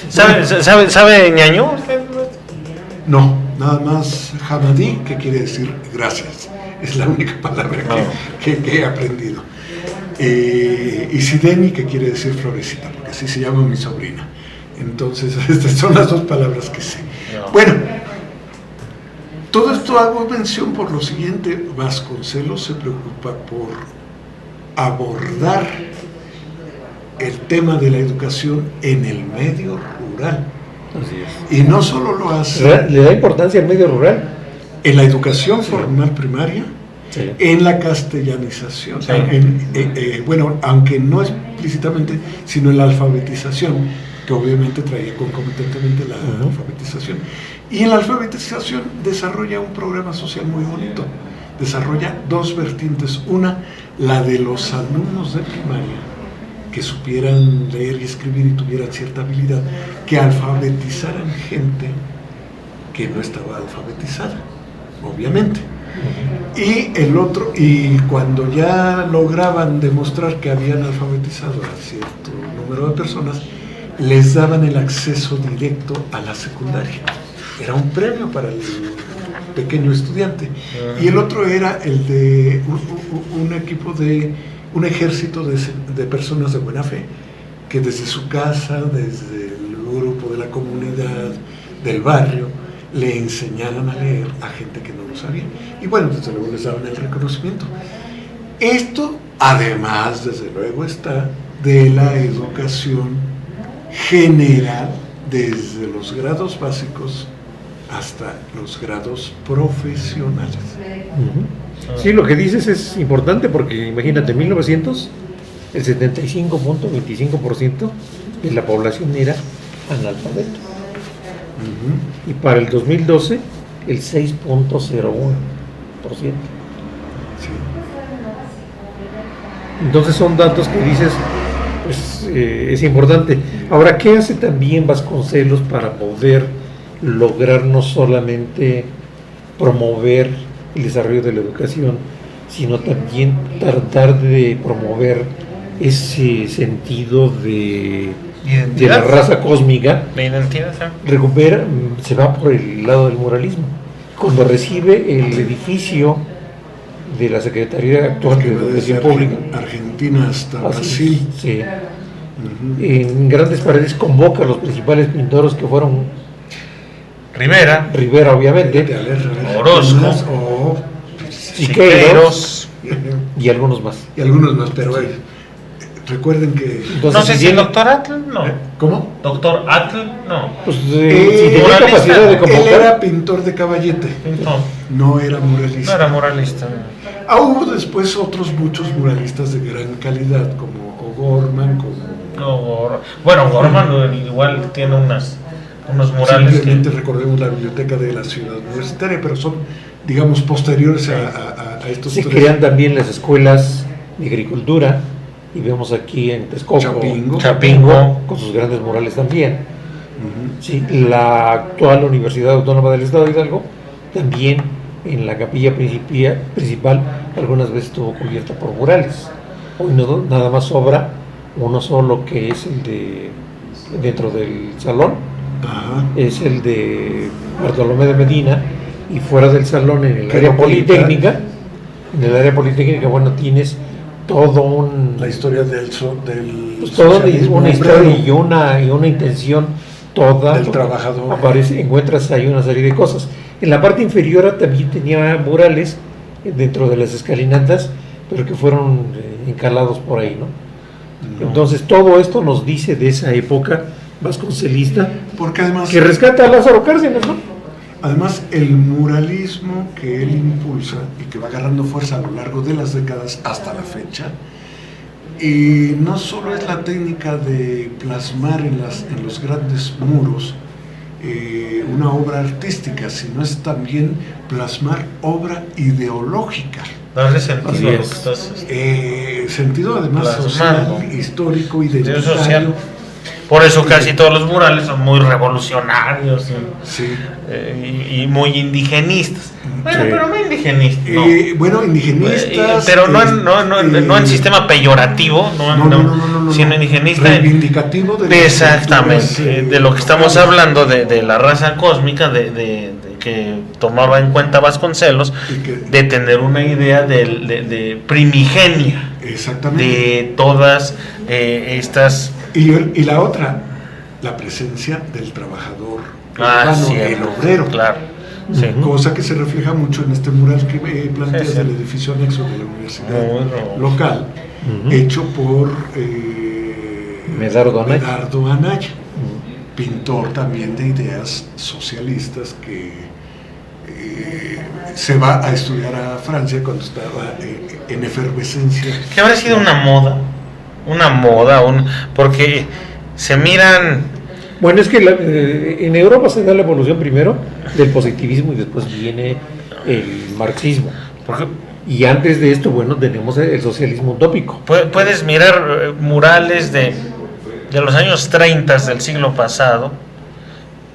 ¿Sabe ñañú usted? no, nada más jamadí, que quiere decir gracias. Es la única palabra que he aprendido. Y sideni, que quiere decir florecita, porque así se llama mi sobrina. Entonces, estas son las dos palabras que sé. No. Bueno, todo esto hago mención por lo siguiente. Vasconcelos se preocupa por abordar el tema de la educación en el medio rural. Así es. Y no solo lo hace ¿Le da importancia al medio rural? en la educación formal primaria, Sí. en la castellanización, Sí. bueno, aunque no explícitamente, sino en la alfabetización, que obviamente traía concomitantemente la alfabetización. Y en la alfabetización desarrolla un programa social muy bonito. Desarrolla dos vertientes. Una, la de los alumnos de primaria, que supieran leer y escribir y tuvieran cierta habilidad, que alfabetizaran gente que no estaba alfabetizada, obviamente. Y el otro, y cuando ya lograban demostrar que habían alfabetizado a cierto número de personas, les daban el acceso directo a la secundaria. Era un premio para el pequeño estudiante. Y el otro era el de un equipo de un ejército de personas de buena fe, que desde su casa, desde el grupo de la comunidad, del barrio, le enseñaran a leer a gente que no lo sabía. Y bueno, desde luego les daban el reconocimiento. Esto, además, desde luego, está de la educación general, desde los grados básicos hasta los grados profesionales. Sí, lo que dices es importante, porque imagínate, en 1900 el 75.25% de la población era analfabeto. Y para el 2012 el 6.01%. Sí. Entonces son datos que dices, pues es importante. Ahora, ¿qué hace también Vasconcelos para poder lograr no solamente promover el desarrollo de la educación, sino también tratar de promover ese sentido de la raza cósmica? La identidad, ¿sí? Recupera, se va por el lado del muralismo. Cuando recibe el edificio de la Secretaría actual de Educación Pública, Argentina hasta así, Brasil. sí, En Grandes Paredes convoca a los principales pintores que fueron Rivera, obviamente, Orozco, Siqueiros y algunos más. Pero recuerden que... Entonces, no sé si el doctor Atl, no. ¿Cómo? Doctor Atl, no. Pues si tenía capacidad de él convocar. era pintor de caballete, no era muralista. No era muralista. Hubo después otros muchos muralistas de gran calidad, como O'Gorman, Bueno, O'Gorman igual tiene unos murales simplemente recordemos la biblioteca de la ciudad universitaria, pero son, digamos, posteriores a estos Se tres. crean también las escuelas de agricultura, y vemos aquí en Texcoco Chapingo, con sus grandes murales también. Sí, la actual Universidad Autónoma del Estado de Hidalgo también en la capilla principal algunas veces estuvo cubierta por murales. Hoy nada más sobra uno solo, que es el de dentro del salón. Es el de Bartolomé de Medina, y fuera del salón en el área politécnica, bueno, tienes todo la historia del pues toda una historia y una intención toda del trabajador. Encuentras ahí una serie de cosas. En la parte inferior también tenía murales dentro de las escalinatas, pero que fueron encalados por ahí, ¿no? Entonces todo esto nos dice de esa época vasconcelista, porque además, que rescata a Lázaro Cárdenas, ¿no? Además, el muralismo que él impulsa y que va agarrando fuerza a lo largo de las décadas hasta la fecha, y no solo es la técnica de plasmar en los grandes muros una obra artística, sino es también plasmar obra ideológica. Darle sentido. Sentido además social, histórico, identitario. Por eso casi todos los murales son muy revolucionarios y muy indigenistas. Bueno, pero no indigenistas. No. Bueno, indigenistas. Pero no en sistema peyorativo, sino indigenista. Reivindicativo de exactamente, de lo que estamos hablando, de la raza cósmica, de que tomaba en cuenta Vasconcelos, de tener una idea de primigenia. Exactamente. De todas estas... Y la otra, la presencia del trabajador urbano, el obrero. Claro. Sí. Cosa que se refleja mucho en este mural que planteas del edificio anexo de la universidad local, hecho por Medardo Anaya, pintor también de ideas socialistas que se va a estudiar a Francia cuando estaba en efervescencia. Que habrá sido una moda, porque se miran... Bueno, es que en Europa se da la evolución primero del positivismo y después viene el marxismo. Y antes de esto, bueno, tenemos el socialismo utópico. Puedes mirar murales de los años 30 del siglo pasado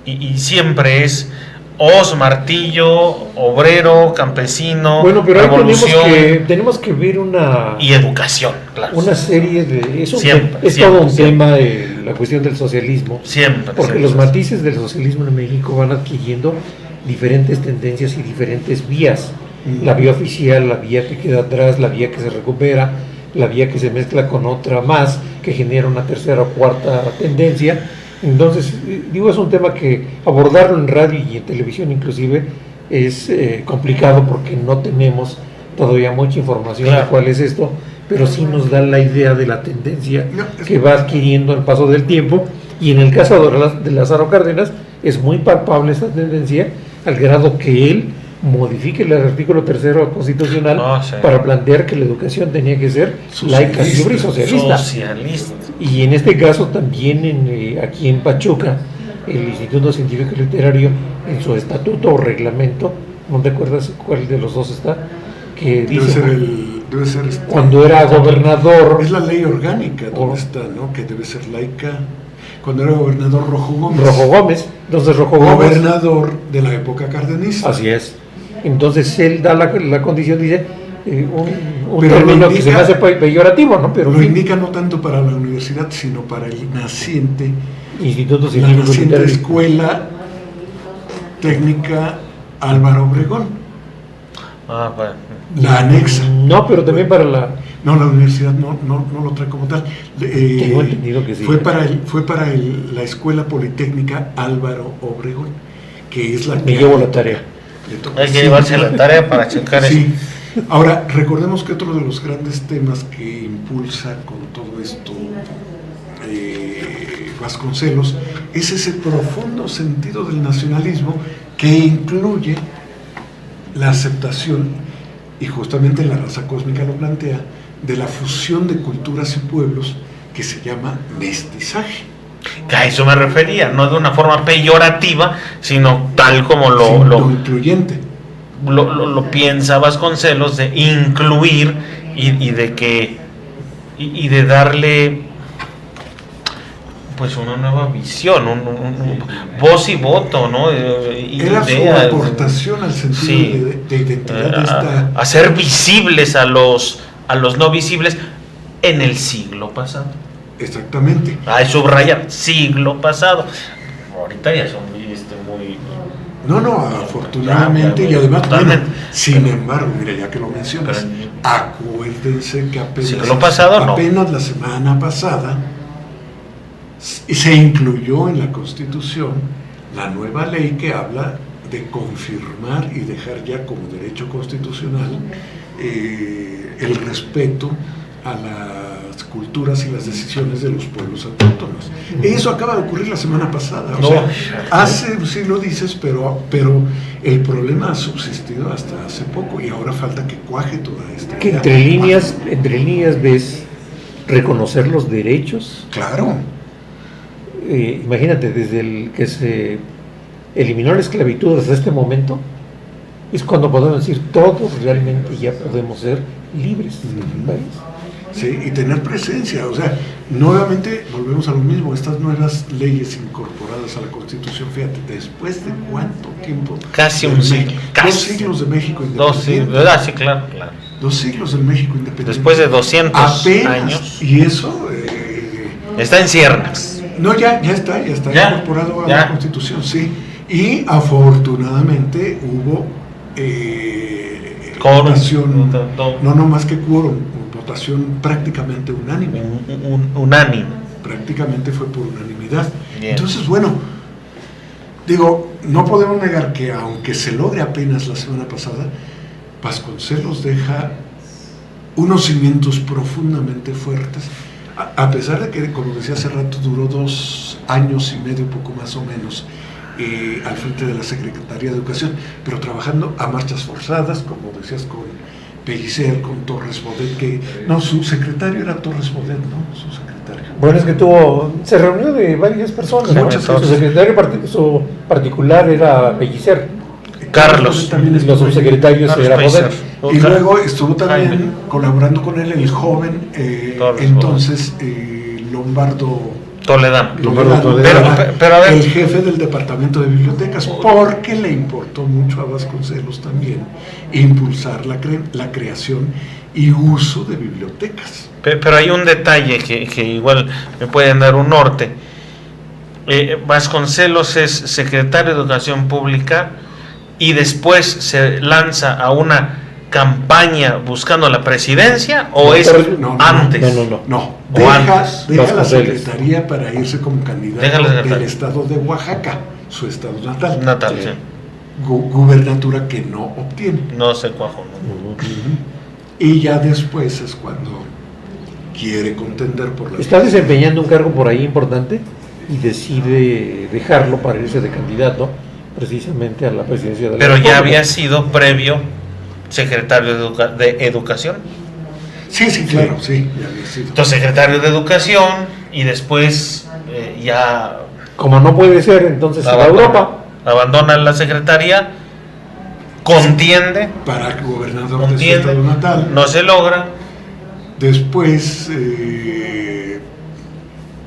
y siempre es hoz, martillo, obrero, campesino, bueno, pero revolución. Tenemos que ver y educación, claro. Una serie de... Es siempre, todo un tema la cuestión del socialismo. Siempre. Porque los matices del socialismo en México van adquiriendo diferentes tendencias y diferentes vías. La vía oficial, la vía que queda atrás, la vía que se recupera, la vía que se mezcla con otra más, que genera una tercera o cuarta tendencia. Entonces, es un tema que abordarlo en radio y en televisión inclusive es complicado porque no tenemos todavía mucha información de cuál es esto, pero sí nos da la idea de la tendencia que va adquiriendo al paso del tiempo, y en el caso de Lázaro Cárdenas es muy palpable esta tendencia al grado que él modifique el artículo 3 constitucional para plantear que la educación tenía que ser laica, libre y socialista. Y en este caso también aquí en Pachuca, el Instituto Científico y Literario, en su estatuto o reglamento, ¿no te acuerdas cuál de los dos está? Que dice, debe ser cuando era gobernador... Es la ley orgánica donde está, ¿no? Que debe ser laica. Cuando era gobernador Rojo Gómez. Entonces Rojo Gómez, gobernador de la época cardenista. Así es. Entonces él da la condición, dice, un término que se me hace peyorativo, ¿no? Pero lo indica no tanto para la universidad, sino para el naciente Instituto Científico, la naciente Escuela Técnica Álvaro Obregón. Bueno. La anexa. No, pero también para la... No, la universidad no lo trae como tal. Tengo entendido que sí. Fue para la Escuela Politécnica Álvaro Obregón, que es la que... Me llevo la tarea. Hay que llevarse la tarea para checar eso. Sí. Ahora, recordemos que otro de los grandes temas que impulsa con todo esto Vasconcelos es ese profundo sentido del nacionalismo que incluye la aceptación, y justamente La raza cósmica lo plantea, de la fusión de culturas y pueblos que se llama mestizaje. A eso me refería, no de una forma peyorativa, sino tal como lo incluyente. Lo piensa Vasconcelos, de incluir y de darle pues una nueva visión, voz y voto, ¿no? Era ideas, su aportación al sentido sí, de identidad de esta... hacer visibles a los no visibles en el siglo pasado. Exactamente. Subrayar, siglo pasado. Ahorita ya son muy... No, afortunadamente, y además, bueno, sin embargo, mira, ya que lo mencionas, acuérdense que apenas la semana pasada se incluyó en la Constitución la nueva ley que habla de confirmar y dejar ya como derecho constitucional el respeto a las culturas y las decisiones de los pueblos autóctonos. Eso acaba de ocurrir la semana pasada. O sea, sí lo dices, pero el problema ha subsistido hasta hace poco y ahora falta que cuaje toda esta. Que entre líneas ves reconocer los derechos. Claro. Imagínate, desde el que se eliminó la esclavitud hasta este momento, es cuando podemos decir todos realmente ya podemos ser libres en el país. Sí, y tener presencia, o sea, nuevamente volvemos a lo mismo, estas nuevas leyes incorporadas a la Constitución, fíjate, después de cuánto tiempo. Casi un siglo. 2 siglos de México independiente. 2 siglos, sí, claro. 2 siglos del México independiente. Después de 200 años. Y eso... está en ciernes. No, ya está incorporado a la Constitución, sí. Y afortunadamente hubo votación, no más que quórum, votación prácticamente unánime. Unánime. Prácticamente fue por unanimidad. Bien. Entonces, bueno, digo, no podemos negar que aunque se logre apenas la semana pasada, Vasconcelos deja unos cimientos profundamente fuertes, a pesar de que, como decía hace rato, duró 2 años y medio, poco más o menos, al frente de la Secretaría de Educación, pero trabajando a marchas forzadas, como decías, con Pellicer, con Torres Bodet, su secretario era Torres Bodet, ¿no? Su secretario. Bueno, es que se reunió de varias personas, ¿no? Su secretario particular era Pellicer. Carlos. Los subsecretarios era Bodet. Y luego estuvo también colaborando con él el joven, entonces Lombardo Toledano. Pero a ver, el jefe del departamento de bibliotecas, porque le importó mucho a Vasconcelos también impulsar la creación y uso de bibliotecas. Pero hay un detalle que igual me pueden dar un norte. Vasconcelos es secretario de Educación Pública y después se lanza a una campaña buscando la presidencia, o es antes. No, deja la secretaría para irse como candidato del estado de Oaxaca, su estado natal. Sí. Gubernatura que no obtiene. No se cuajó. Y ya después es cuando quiere contender por la... Está desempeñando un cargo por ahí importante y decide dejarlo para irse de candidato precisamente a la presidencia de la República. Pero ya había sido previo secretario de Educación. Sí, claro, sí, ya había sido. Entonces, secretario de Educación y después ya... Como no puede ser, entonces se va a Europa. Abandona la secretaría, contiende. Para gobernador de su estado natal. No se logra. Después,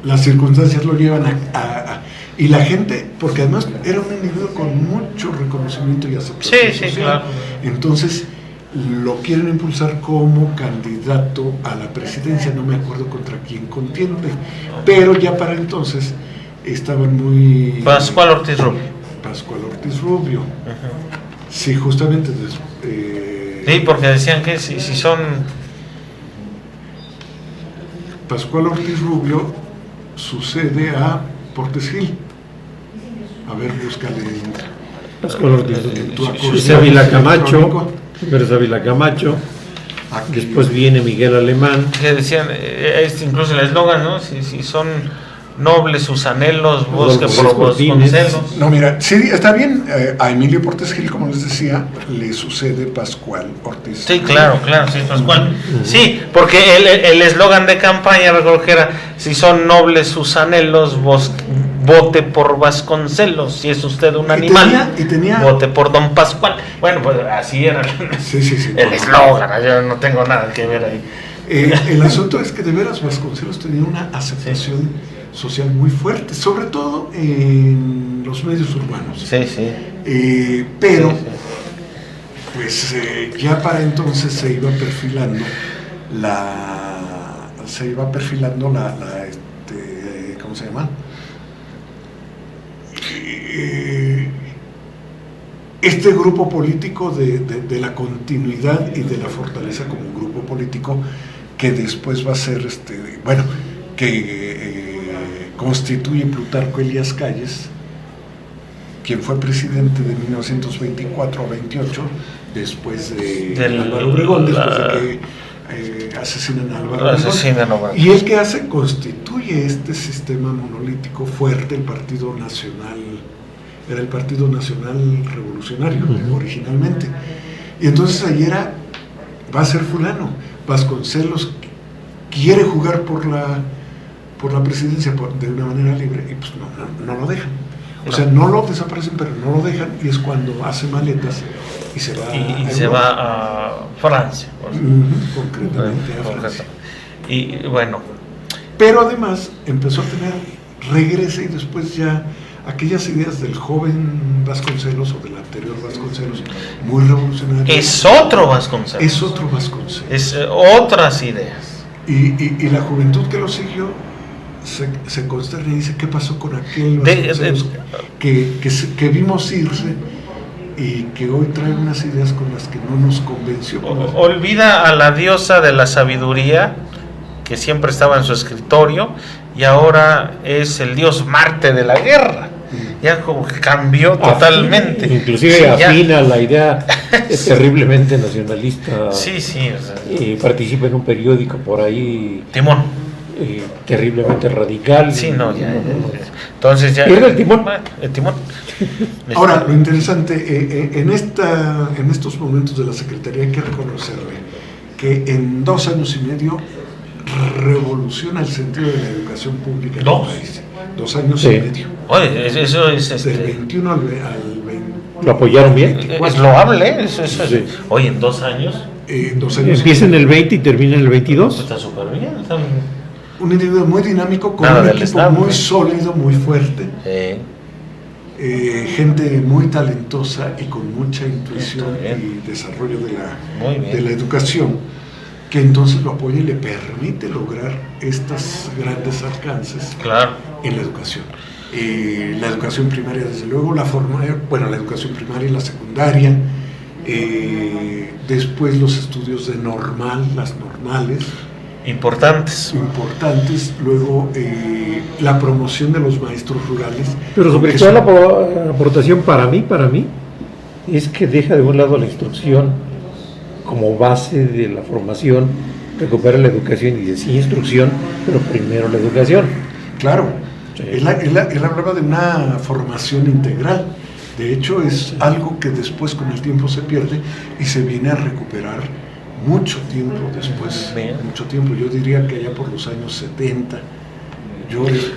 las circunstancias lo llevan y la gente, porque además era un individuo con mucho reconocimiento y aceptación social. Claro. Entonces lo quieren impulsar como candidato a la presidencia, no me acuerdo contra quién contiende, pero ya para entonces estaban muy... Pascual Ortiz Rubio. Sí, justamente Sí, porque decían que si son... Pascual Ortiz Rubio sucede a Portes Gil. A ver, búscale. Pascual Ortiz Rubio. Es Ávila Camacho. Primero es Ávila Camacho. Aquí. Después viene Miguel Alemán. Que decían, incluso el eslogan, ¿no? Si son nobles sus anhelos, busque por Vasconcelos. No, mira, sí, está bien. A Emilio Portes Gil, como les decía, le sucede Pascual Ortiz. Sí, claro, sí, Pascual. Sí, porque el eslogan de campaña, recuerdo que era, si son nobles sus anhelos, vote por Vasconcelos. Si es usted un animal, vote por don Pascual. Bueno, pues así era el eslogan. Yo no tengo nada que ver ahí. El asunto es que de veras Vasconcelos tenía una aceptación social muy fuerte, sobre todo en los medios urbanos. Pero, pues ya para entonces se iba perfilando ¿cómo se llama? Este grupo político de la continuidad y de la fortaleza como grupo político que después va a ser, que constituye Plutarco Elías Calles, quien fue presidente de 1924 a 28, después de Álvaro Obregón, después de que asesinan a Álvaro Obregón. Y el que hace, constituye este sistema monolítico fuerte, el Partido Nacional, era el Partido Nacional Revolucionario, originalmente. Y entonces ahí va a ser fulano. Vasconcelos quiere jugar por la presidencia de una manera libre y pues no lo dejan. O sea, no lo desaparecen, pero no lo dejan, y es cuando hace maletas y se va a Francia. Concretamente a Francia. Y bueno. Pero además empezó a regresa y después ya aquellas ideas del joven Vasconcelos o del anterior Vasconcelos, muy revolucionario. Es otro Vasconcelos. Es otras ideas. Y la juventud que lo siguió se consterna y dice, ¿qué pasó con aquel Vasconcelos que vimos irse y que hoy trae unas ideas con las que no nos convenció? Olvida a la diosa de la sabiduría que siempre estaba en su escritorio y ahora es el dios Marte de la guerra. Ya como que cambió totalmente. Inclusive afina la idea terriblemente nacionalista. Y participa en un periódico por ahí. Timón. Terriblemente radical. Entonces ya. ¿Pierde el timón? El timón. Ahora, lo interesante, en estos momentos de la Secretaría hay que reconocerle que en 2 años y medio revoluciona el sentido de la educación pública en el país. 2 años y medio. Oye, eso es... Del 21 al 20. ¿Lo apoyaron bien? Es loable, eso. Oye, en 2 años... 2 años. Empieza en el 20 y termina en el 22. Está súper bien. Un individuo muy dinámico, con un equipo muy sólido, muy fuerte. Gente muy talentosa y con mucha intuición y desarrollo de la educación, que entonces lo apoya y le permite lograr estos grandes alcances en la educación. La educación primaria, desde luego, la educación primaria y la secundaria, después los estudios de las normales. Importantes, luego la promoción de los maestros rurales. Pero sobre todo la aportación para mí, es que deja de un lado la instrucción como base de la formación, recupera la educación y decía instrucción, pero primero la educación. Claro, él hablaba de una formación integral. De hecho, es algo que después con el tiempo se pierde y se viene a recuperar mucho tiempo después. Mucho tiempo, yo diría que allá por los años 70.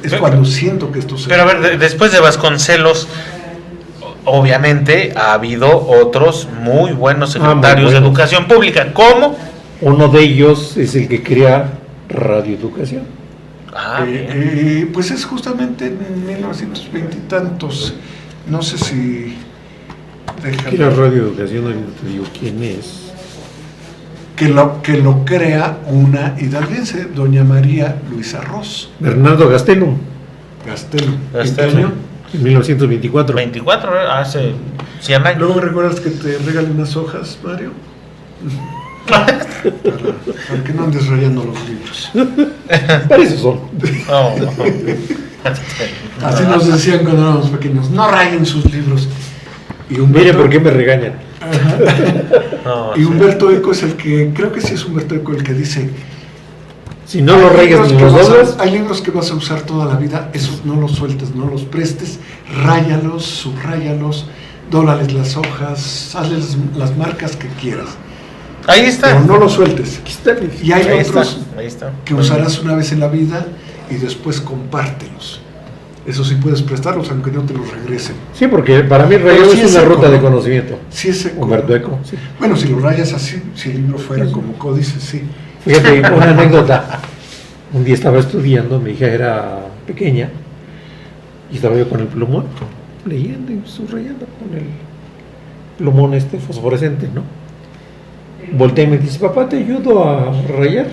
Es cuando siento que esto se... Pero a ver, después de Vasconcelos, obviamente ha habido otros muy buenos secretarios de educación pública. ¿Cómo? Uno de ellos es el que crea Radio Educación. Pues es justamente en 1920 y tantos. No sé si... Crea Radio Educación, no te digo quién es. Que lo crea una hidalguense, doña María Luisa Ross. Bernardo Gastelum. Gastelum. En 1924. 24, hace 100 años. Luego, ¿recuerdas que te regalé unas hojas, Mario? Para que no andes rayando los libros. Para eso son. No. Así nos decían cuando éramos pequeños, no rayen sus libros. Y Miren por qué me regañan. No, y Humberto Eco es el que, creo que sí es Humberto Eco el que dice, Si no lo rayas ni los doblas. hay libros que vas a usar toda la vida, esos no los sueltes, no los prestes, ráyalos, subráyalos, dóblales las hojas, hazles las marcas que quieras. Ahí está. Pero no los sueltes. Aquí está. Y hay Ahí otros está. Ahí está. que usarás una vez en la vida y después compártelos. Eso sí puedes prestarlos aunque no te los regresen. Sí, porque para mí rayar Pero sí es es una Eco, ruta ¿no? de conocimiento. Sí, es Eco. Humberto Eco. Sí. Bueno, si lo rayas así, si el libro fuera como códice, sí. Fíjate, una anécdota. Un día estaba estudiando, mi hija era pequeña, y estaba yo con el plumón, leyendo y subrayando con el plumón fosforescente, ¿no? Volteé y me dice, papá, ¿te ayudo a rayar?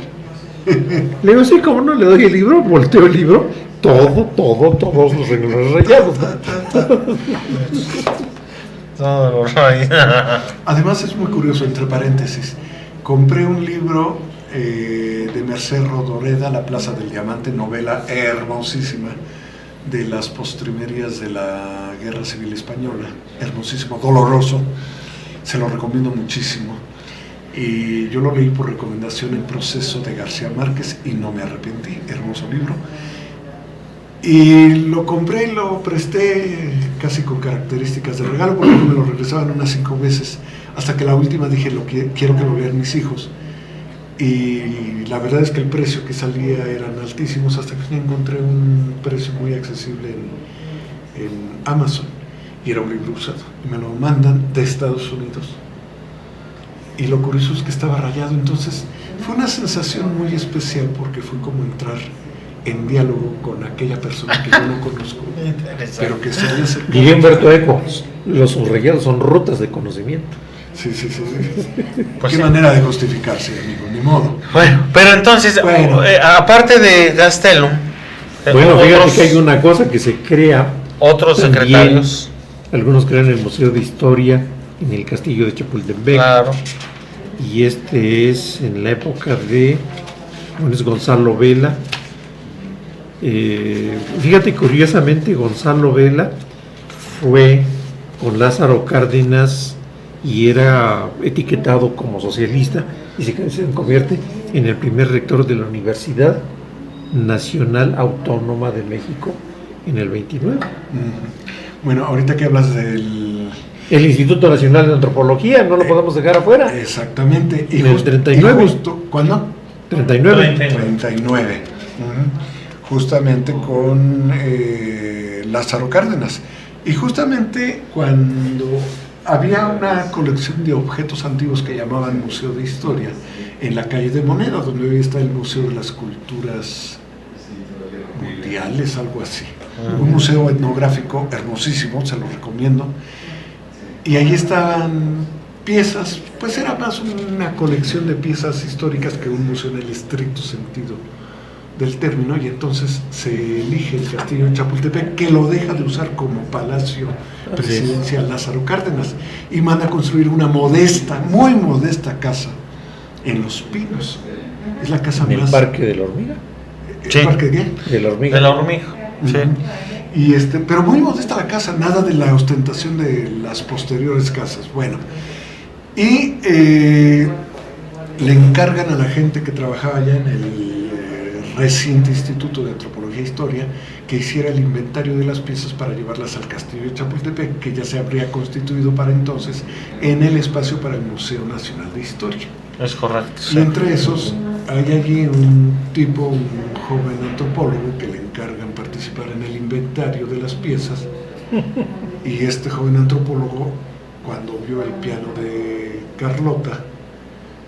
Le digo, sí, ¿cómo no? Le doy el libro, volteo el libro, todos los renglones rayados, ¿no? Todo lo raya. Además es muy curioso, entre paréntesis, compré un libro de Mercé Rodoreda, La Plaza del Diamante, novela hermosísima de las postrimerías de la Guerra Civil Española, hermosísimo, doloroso, se lo recomiendo muchísimo. Y yo lo leí por recomendación en Proceso de García Márquez y no me arrepentí, hermoso libro. Y lo compré y lo presté casi con características de regalo, porque me lo regresaban unas 5 veces, hasta que la última dije, quiero que lo lean mis hijos. Y la verdad es que el precio que salía eran altísimos, hasta que encontré un precio muy accesible en Amazon, y era un libro usado, y me lo mandan de Estados Unidos. Y lo curioso es que estaba rayado, entonces fue una sensación muy especial, porque fue como entrar en diálogo con aquella persona que yo no conozco, pero que se había acercado. Diría Humberto Eco, los subrayados son rutas de conocimiento. Sí. Pues Qué sí. manera de justificarse, amigo, ni modo. Bueno, pero entonces, Bueno. aparte de Gastelum, Bueno, fíjate otros- que hay una cosa que se crea. otros También, secretarios. Algunos crean en el Museo de Historia, en el Castillo de Chapultepec. Claro. Y este es en la época de es Gonzalo Vela. Fíjate, curiosamente, Gonzalo Vela fue con Lázaro Cárdenas y era etiquetado como socialista y se convierte en el primer rector de la Universidad Nacional Autónoma de México en el 29. Bueno, ahorita que hablas del... El Instituto Nacional de Antropología, no lo podemos dejar afuera. Exactamente. En el 39. Y justo, ¿cuándo? 39. 39. Justamente con Lázaro Cárdenas. Y justamente cuando había una colección de objetos antiguos que llamaban Museo de Historia en la calle de Moneda, donde hoy está el Museo de las Culturas Mundiales, algo así. Un museo etnográfico hermosísimo, se lo recomiendo. Y ahí estaban piezas, pues era más una colección de piezas históricas que un museo en el estricto sentido del término, y entonces se elige el castillo de Chapultepec, que lo deja de usar como palacio presidencial Lázaro Cárdenas, y manda a construir una modesta, muy modesta casa en Los Pinos. Es la casa En el más... Parque de la Hormiga. ¿El Sí. parque de qué? De la Hormiga. De la hormiga. Sí. Y pero muy modesta la casa, nada de la ostentación de las posteriores casas. Bueno, y le encargan a la gente que trabajaba allá en el reciente Instituto de Antropología e Historia que hiciera el inventario de las piezas para llevarlas al Castillo de Chapultepec, que ya se habría constituido para entonces en el espacio para el Museo Nacional de Historia. Es correcto. Y entre esos hay allí un joven antropólogo que le encargan participar en el inventario de las piezas, y este joven antropólogo, cuando vio el piano de Carlota,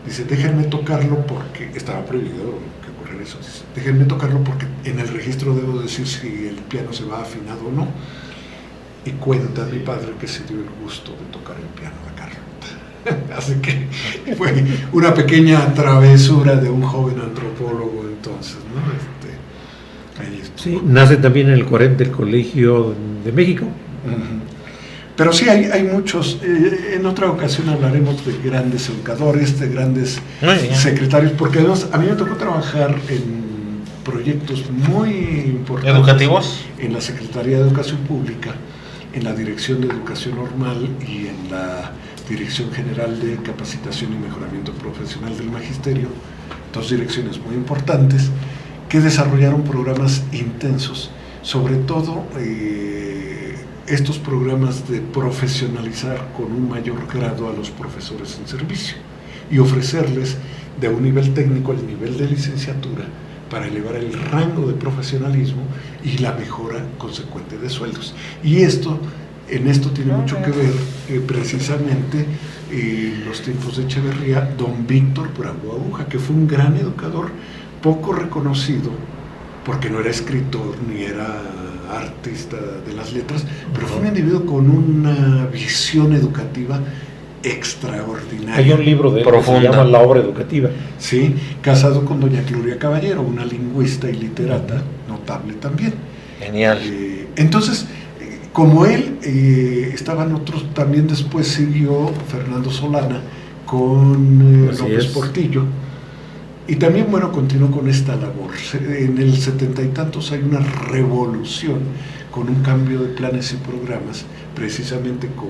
dice, déjenme tocarlo porque estaba prohibido que ocurriera eso, dice, déjenme tocarlo porque en el registro debo decir si el piano se va afinado o no. Y cuenta mi padre que se dio el gusto de tocar el piano de Carlota. Así que fue una pequeña travesura de un joven antropólogo entonces, ¿no? Ahí está. Sí, nace también en el 40 el Colegio de México. Pero sí, hay muchos. En otra ocasión hablaremos de grandes educadores, de grandes secretarios, porque además a mí me tocó trabajar en proyectos muy importantes. ¿Educativos? En la Secretaría de Educación Pública, en la Dirección de Educación Normal y en la Dirección General de Capacitación y Mejoramiento Profesional del Magisterio, dos direcciones muy importantes que desarrollaron programas intensos, sobre todo estos programas de profesionalizar con un mayor grado a los profesores en servicio y ofrecerles de un nivel técnico al nivel de licenciatura para elevar el rango de profesionalismo y la mejora consecuente de sueldos. Y en esto tiene mucho que ver precisamente en los tiempos de Echeverría, don Víctor Bravo Aguja, que fue un gran educador, poco reconocido, porque no era escritor ni era artista de las letras, pero fue un individuo con una visión educativa extraordinaria. Hay un libro de él que se llama La Obra Educativa. Sí, casado con doña Gloria Caballero, una lingüista y literata notable también. Genial. Entonces, como él, estaban otros, también después siguió Fernando Solana con López Portillo, y también, bueno, continuó con esta labor. En el 70 y tantos hay una revolución con un cambio de planes y programas, precisamente con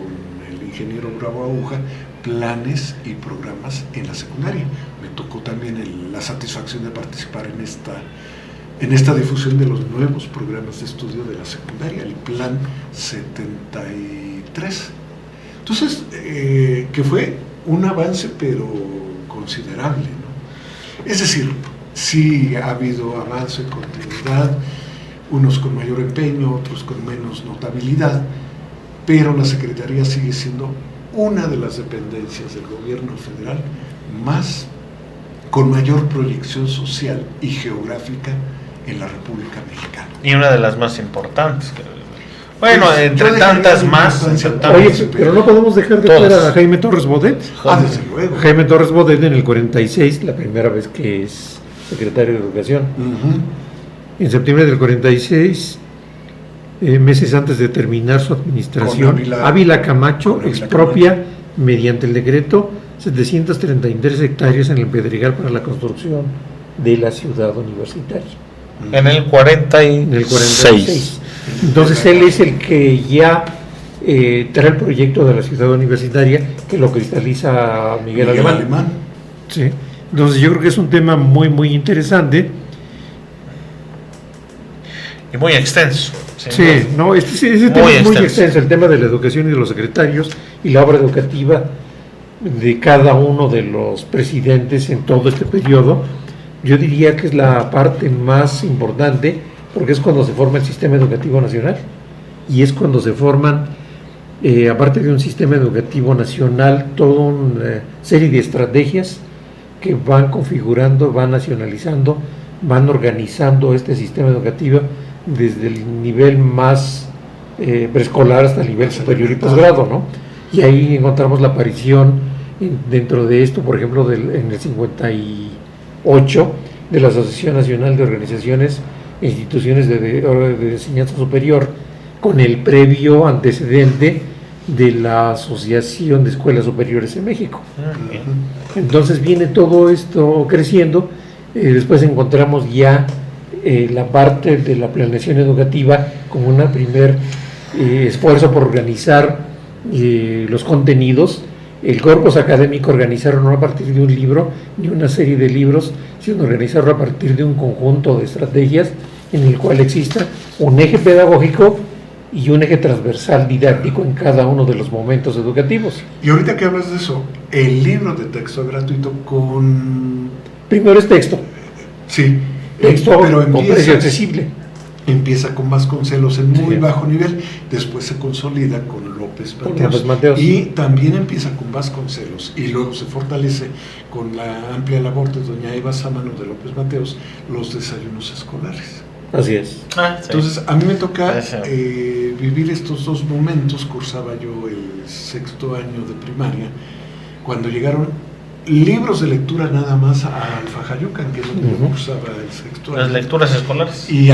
el ingeniero Bravo Aguja, planes y programas en la secundaria. Me tocó también la satisfacción de participar en esta difusión de los nuevos programas de estudio de la secundaria, el Plan 73. Entonces, que fue un avance, pero considerable, ¿no? Es decir, sí ha habido avance, continuidad, unos con mayor empeño, otros con menos notabilidad, pero la Secretaría sigue siendo una de las dependencias del gobierno federal con mayor proyección social y geográfica en la República Mexicana. Y una de las más importantes. Bueno, pues, entre tantas más. Oye, pero no podemos dejar de ver a Jaime Torres Bodet. Desde luego. Jaime Torres Bodet en el 46, la primera vez que es secretario de Educación. En septiembre del 46, meses antes de terminar su administración, Ávila Camacho expropia mediante el decreto 733 hectáreas en el Pedregal para la construcción de la ciudad universitaria. En el 46. Entonces él es el que ya trae el proyecto de la ciudad universitaria, que lo cristaliza Miguel Alemán. Sí. Entonces yo creo que es un tema muy, muy interesante. Y muy extenso. Sí, no, ese tema es muy extenso, el tema de la educación y de los secretarios y la obra educativa de cada uno de los presidentes en todo este periodo. Yo diría que es la parte más importante, porque es cuando se forma el sistema educativo nacional, y es cuando se forman, aparte de un sistema educativo nacional, toda una serie de estrategias que van configurando, van nacionalizando, van organizando este sistema educativo desde el nivel más preescolar hasta el nivel superior y posgrado, ¿no? Y ahí encontramos la aparición dentro de esto, por ejemplo, en el 58, de la Asociación Nacional de Organizaciones e Instituciones de Enseñanza Superior, con el previo antecedente de la Asociación de Escuelas Superiores en México. Entonces viene todo esto creciendo. Después encontramos ya la parte de la planeación educativa como un primer esfuerzo por organizar los contenidos. El corpus académico organizaron no a partir de un libro ni una serie de libros, sino organizarlo a partir de un conjunto de estrategias en el cual exista un eje pedagógico y un eje transversal didáctico en cada uno de los momentos educativos. Y ahorita que hablas de eso, el libro de texto gratuito con... Primero es texto. Sí. Texto con precio accesible. Empieza con Vasconcelos en muy bajo nivel, después se consolida con López Mateos, y también empieza con Vasconcelos y luego se fortalece con la amplia labor de doña Eva Sámano de López Mateos, los desayunos escolares. Así es. Entonces a mí me toca vivir estos dos momentos. Cursaba yo el 6º año de primaria cuando llegaron libros de lectura nada más a Alfajayucan, que es donde yo cursaba el 6º año. Las lecturas escolares. Y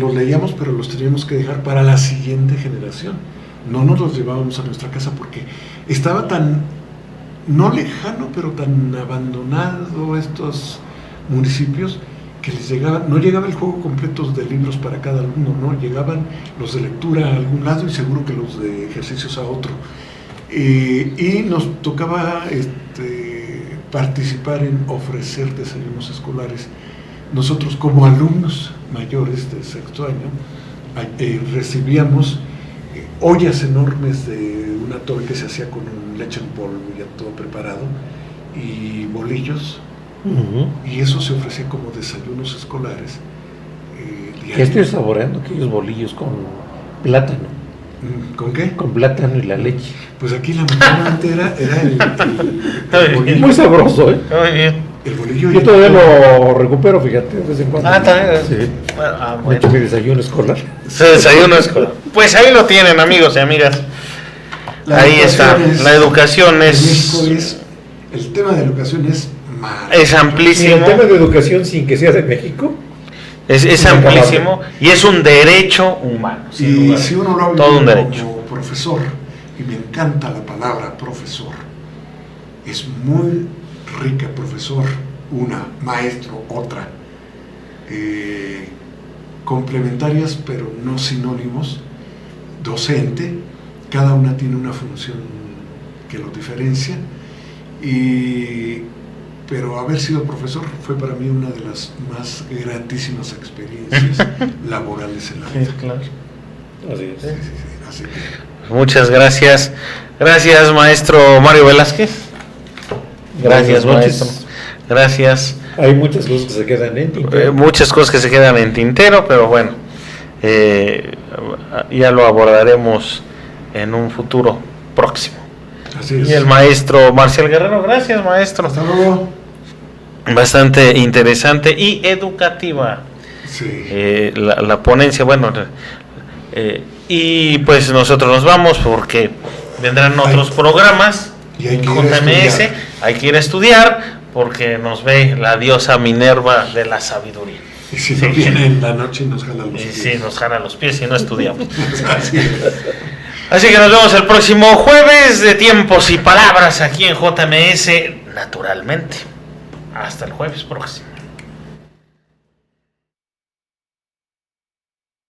los leíamos, pero los teníamos que dejar para la siguiente generación, no nos los llevábamos a nuestra casa porque estaba tan, no lejano, pero tan abandonado estos municipios que les llegaba, no llegaba el juego completo de libros para cada alumno, ¿no? Llegaban los de lectura a algún lado y seguro que los de ejercicios a otro. Y nos tocaba participar en ofrecer desayunos escolares. Nosotros como alumnos mayores de sexto año recibíamos ollas enormes de una torre que se hacía con leche en polvo ya todo preparado y bolillos. Y eso se ofrecía como desayunos escolares ¿Qué estoy saboreando? Aquellos bolillos con plátano. ¿Con qué? Con plátano y la leche. Pues aquí la mañana entera era el bolillo. Muy sabroso, ¿eh? Muy bien. El bolillo. Yo todavía lo recupero, fíjate, de vez en cuando. También. Sí. Bueno. De hecho, mi desayuno escolar. Desayuno escolar. Pues ahí lo tienen, amigos y amigas. Ahí está. La educación es... En México el tema de educación es Es amplísimo. Mira, el tema de educación sin que sea de México. Es amplísimo y es un derecho humano. Y si uno lo habla todo un derecho. como profesor, y me encanta la palabra profesor, es muy rica profesor, una, maestro, otra, complementarias pero no sinónimos, docente, cada una tiene una función que lo diferencia, pero haber sido profesor fue para mí una de las más gratísimas experiencias laborales en la vida. Sí, claro. Así es. Sí, así que, Muchas gracias. Gracias, maestro Mario Velázquez. Gracias, Buenas noches. maestro. Gracias. Hay muchas cosas que se quedan en tintero. Muchas cosas que se quedan en tintero, pero bueno, ya lo abordaremos en un futuro próximo. así es. Y el maestro Marcial Guerrero, gracias, maestro. Hasta luego. Bastante interesante y educativa Sí. la ponencia, bueno, y pues nosotros nos vamos porque vendrán otros programas y hay en que ir a JMS, estudiar. hay que ir a estudiar porque nos ve la diosa Minerva de la sabiduría. Y si no viene en la noche y nos jala los Y pies. sí, nos jala los pies y no estudiamos. Así es. Así que nos vemos el próximo jueves de Tiempos y Palabras aquí en JMS, naturalmente. Hasta el jueves próximo.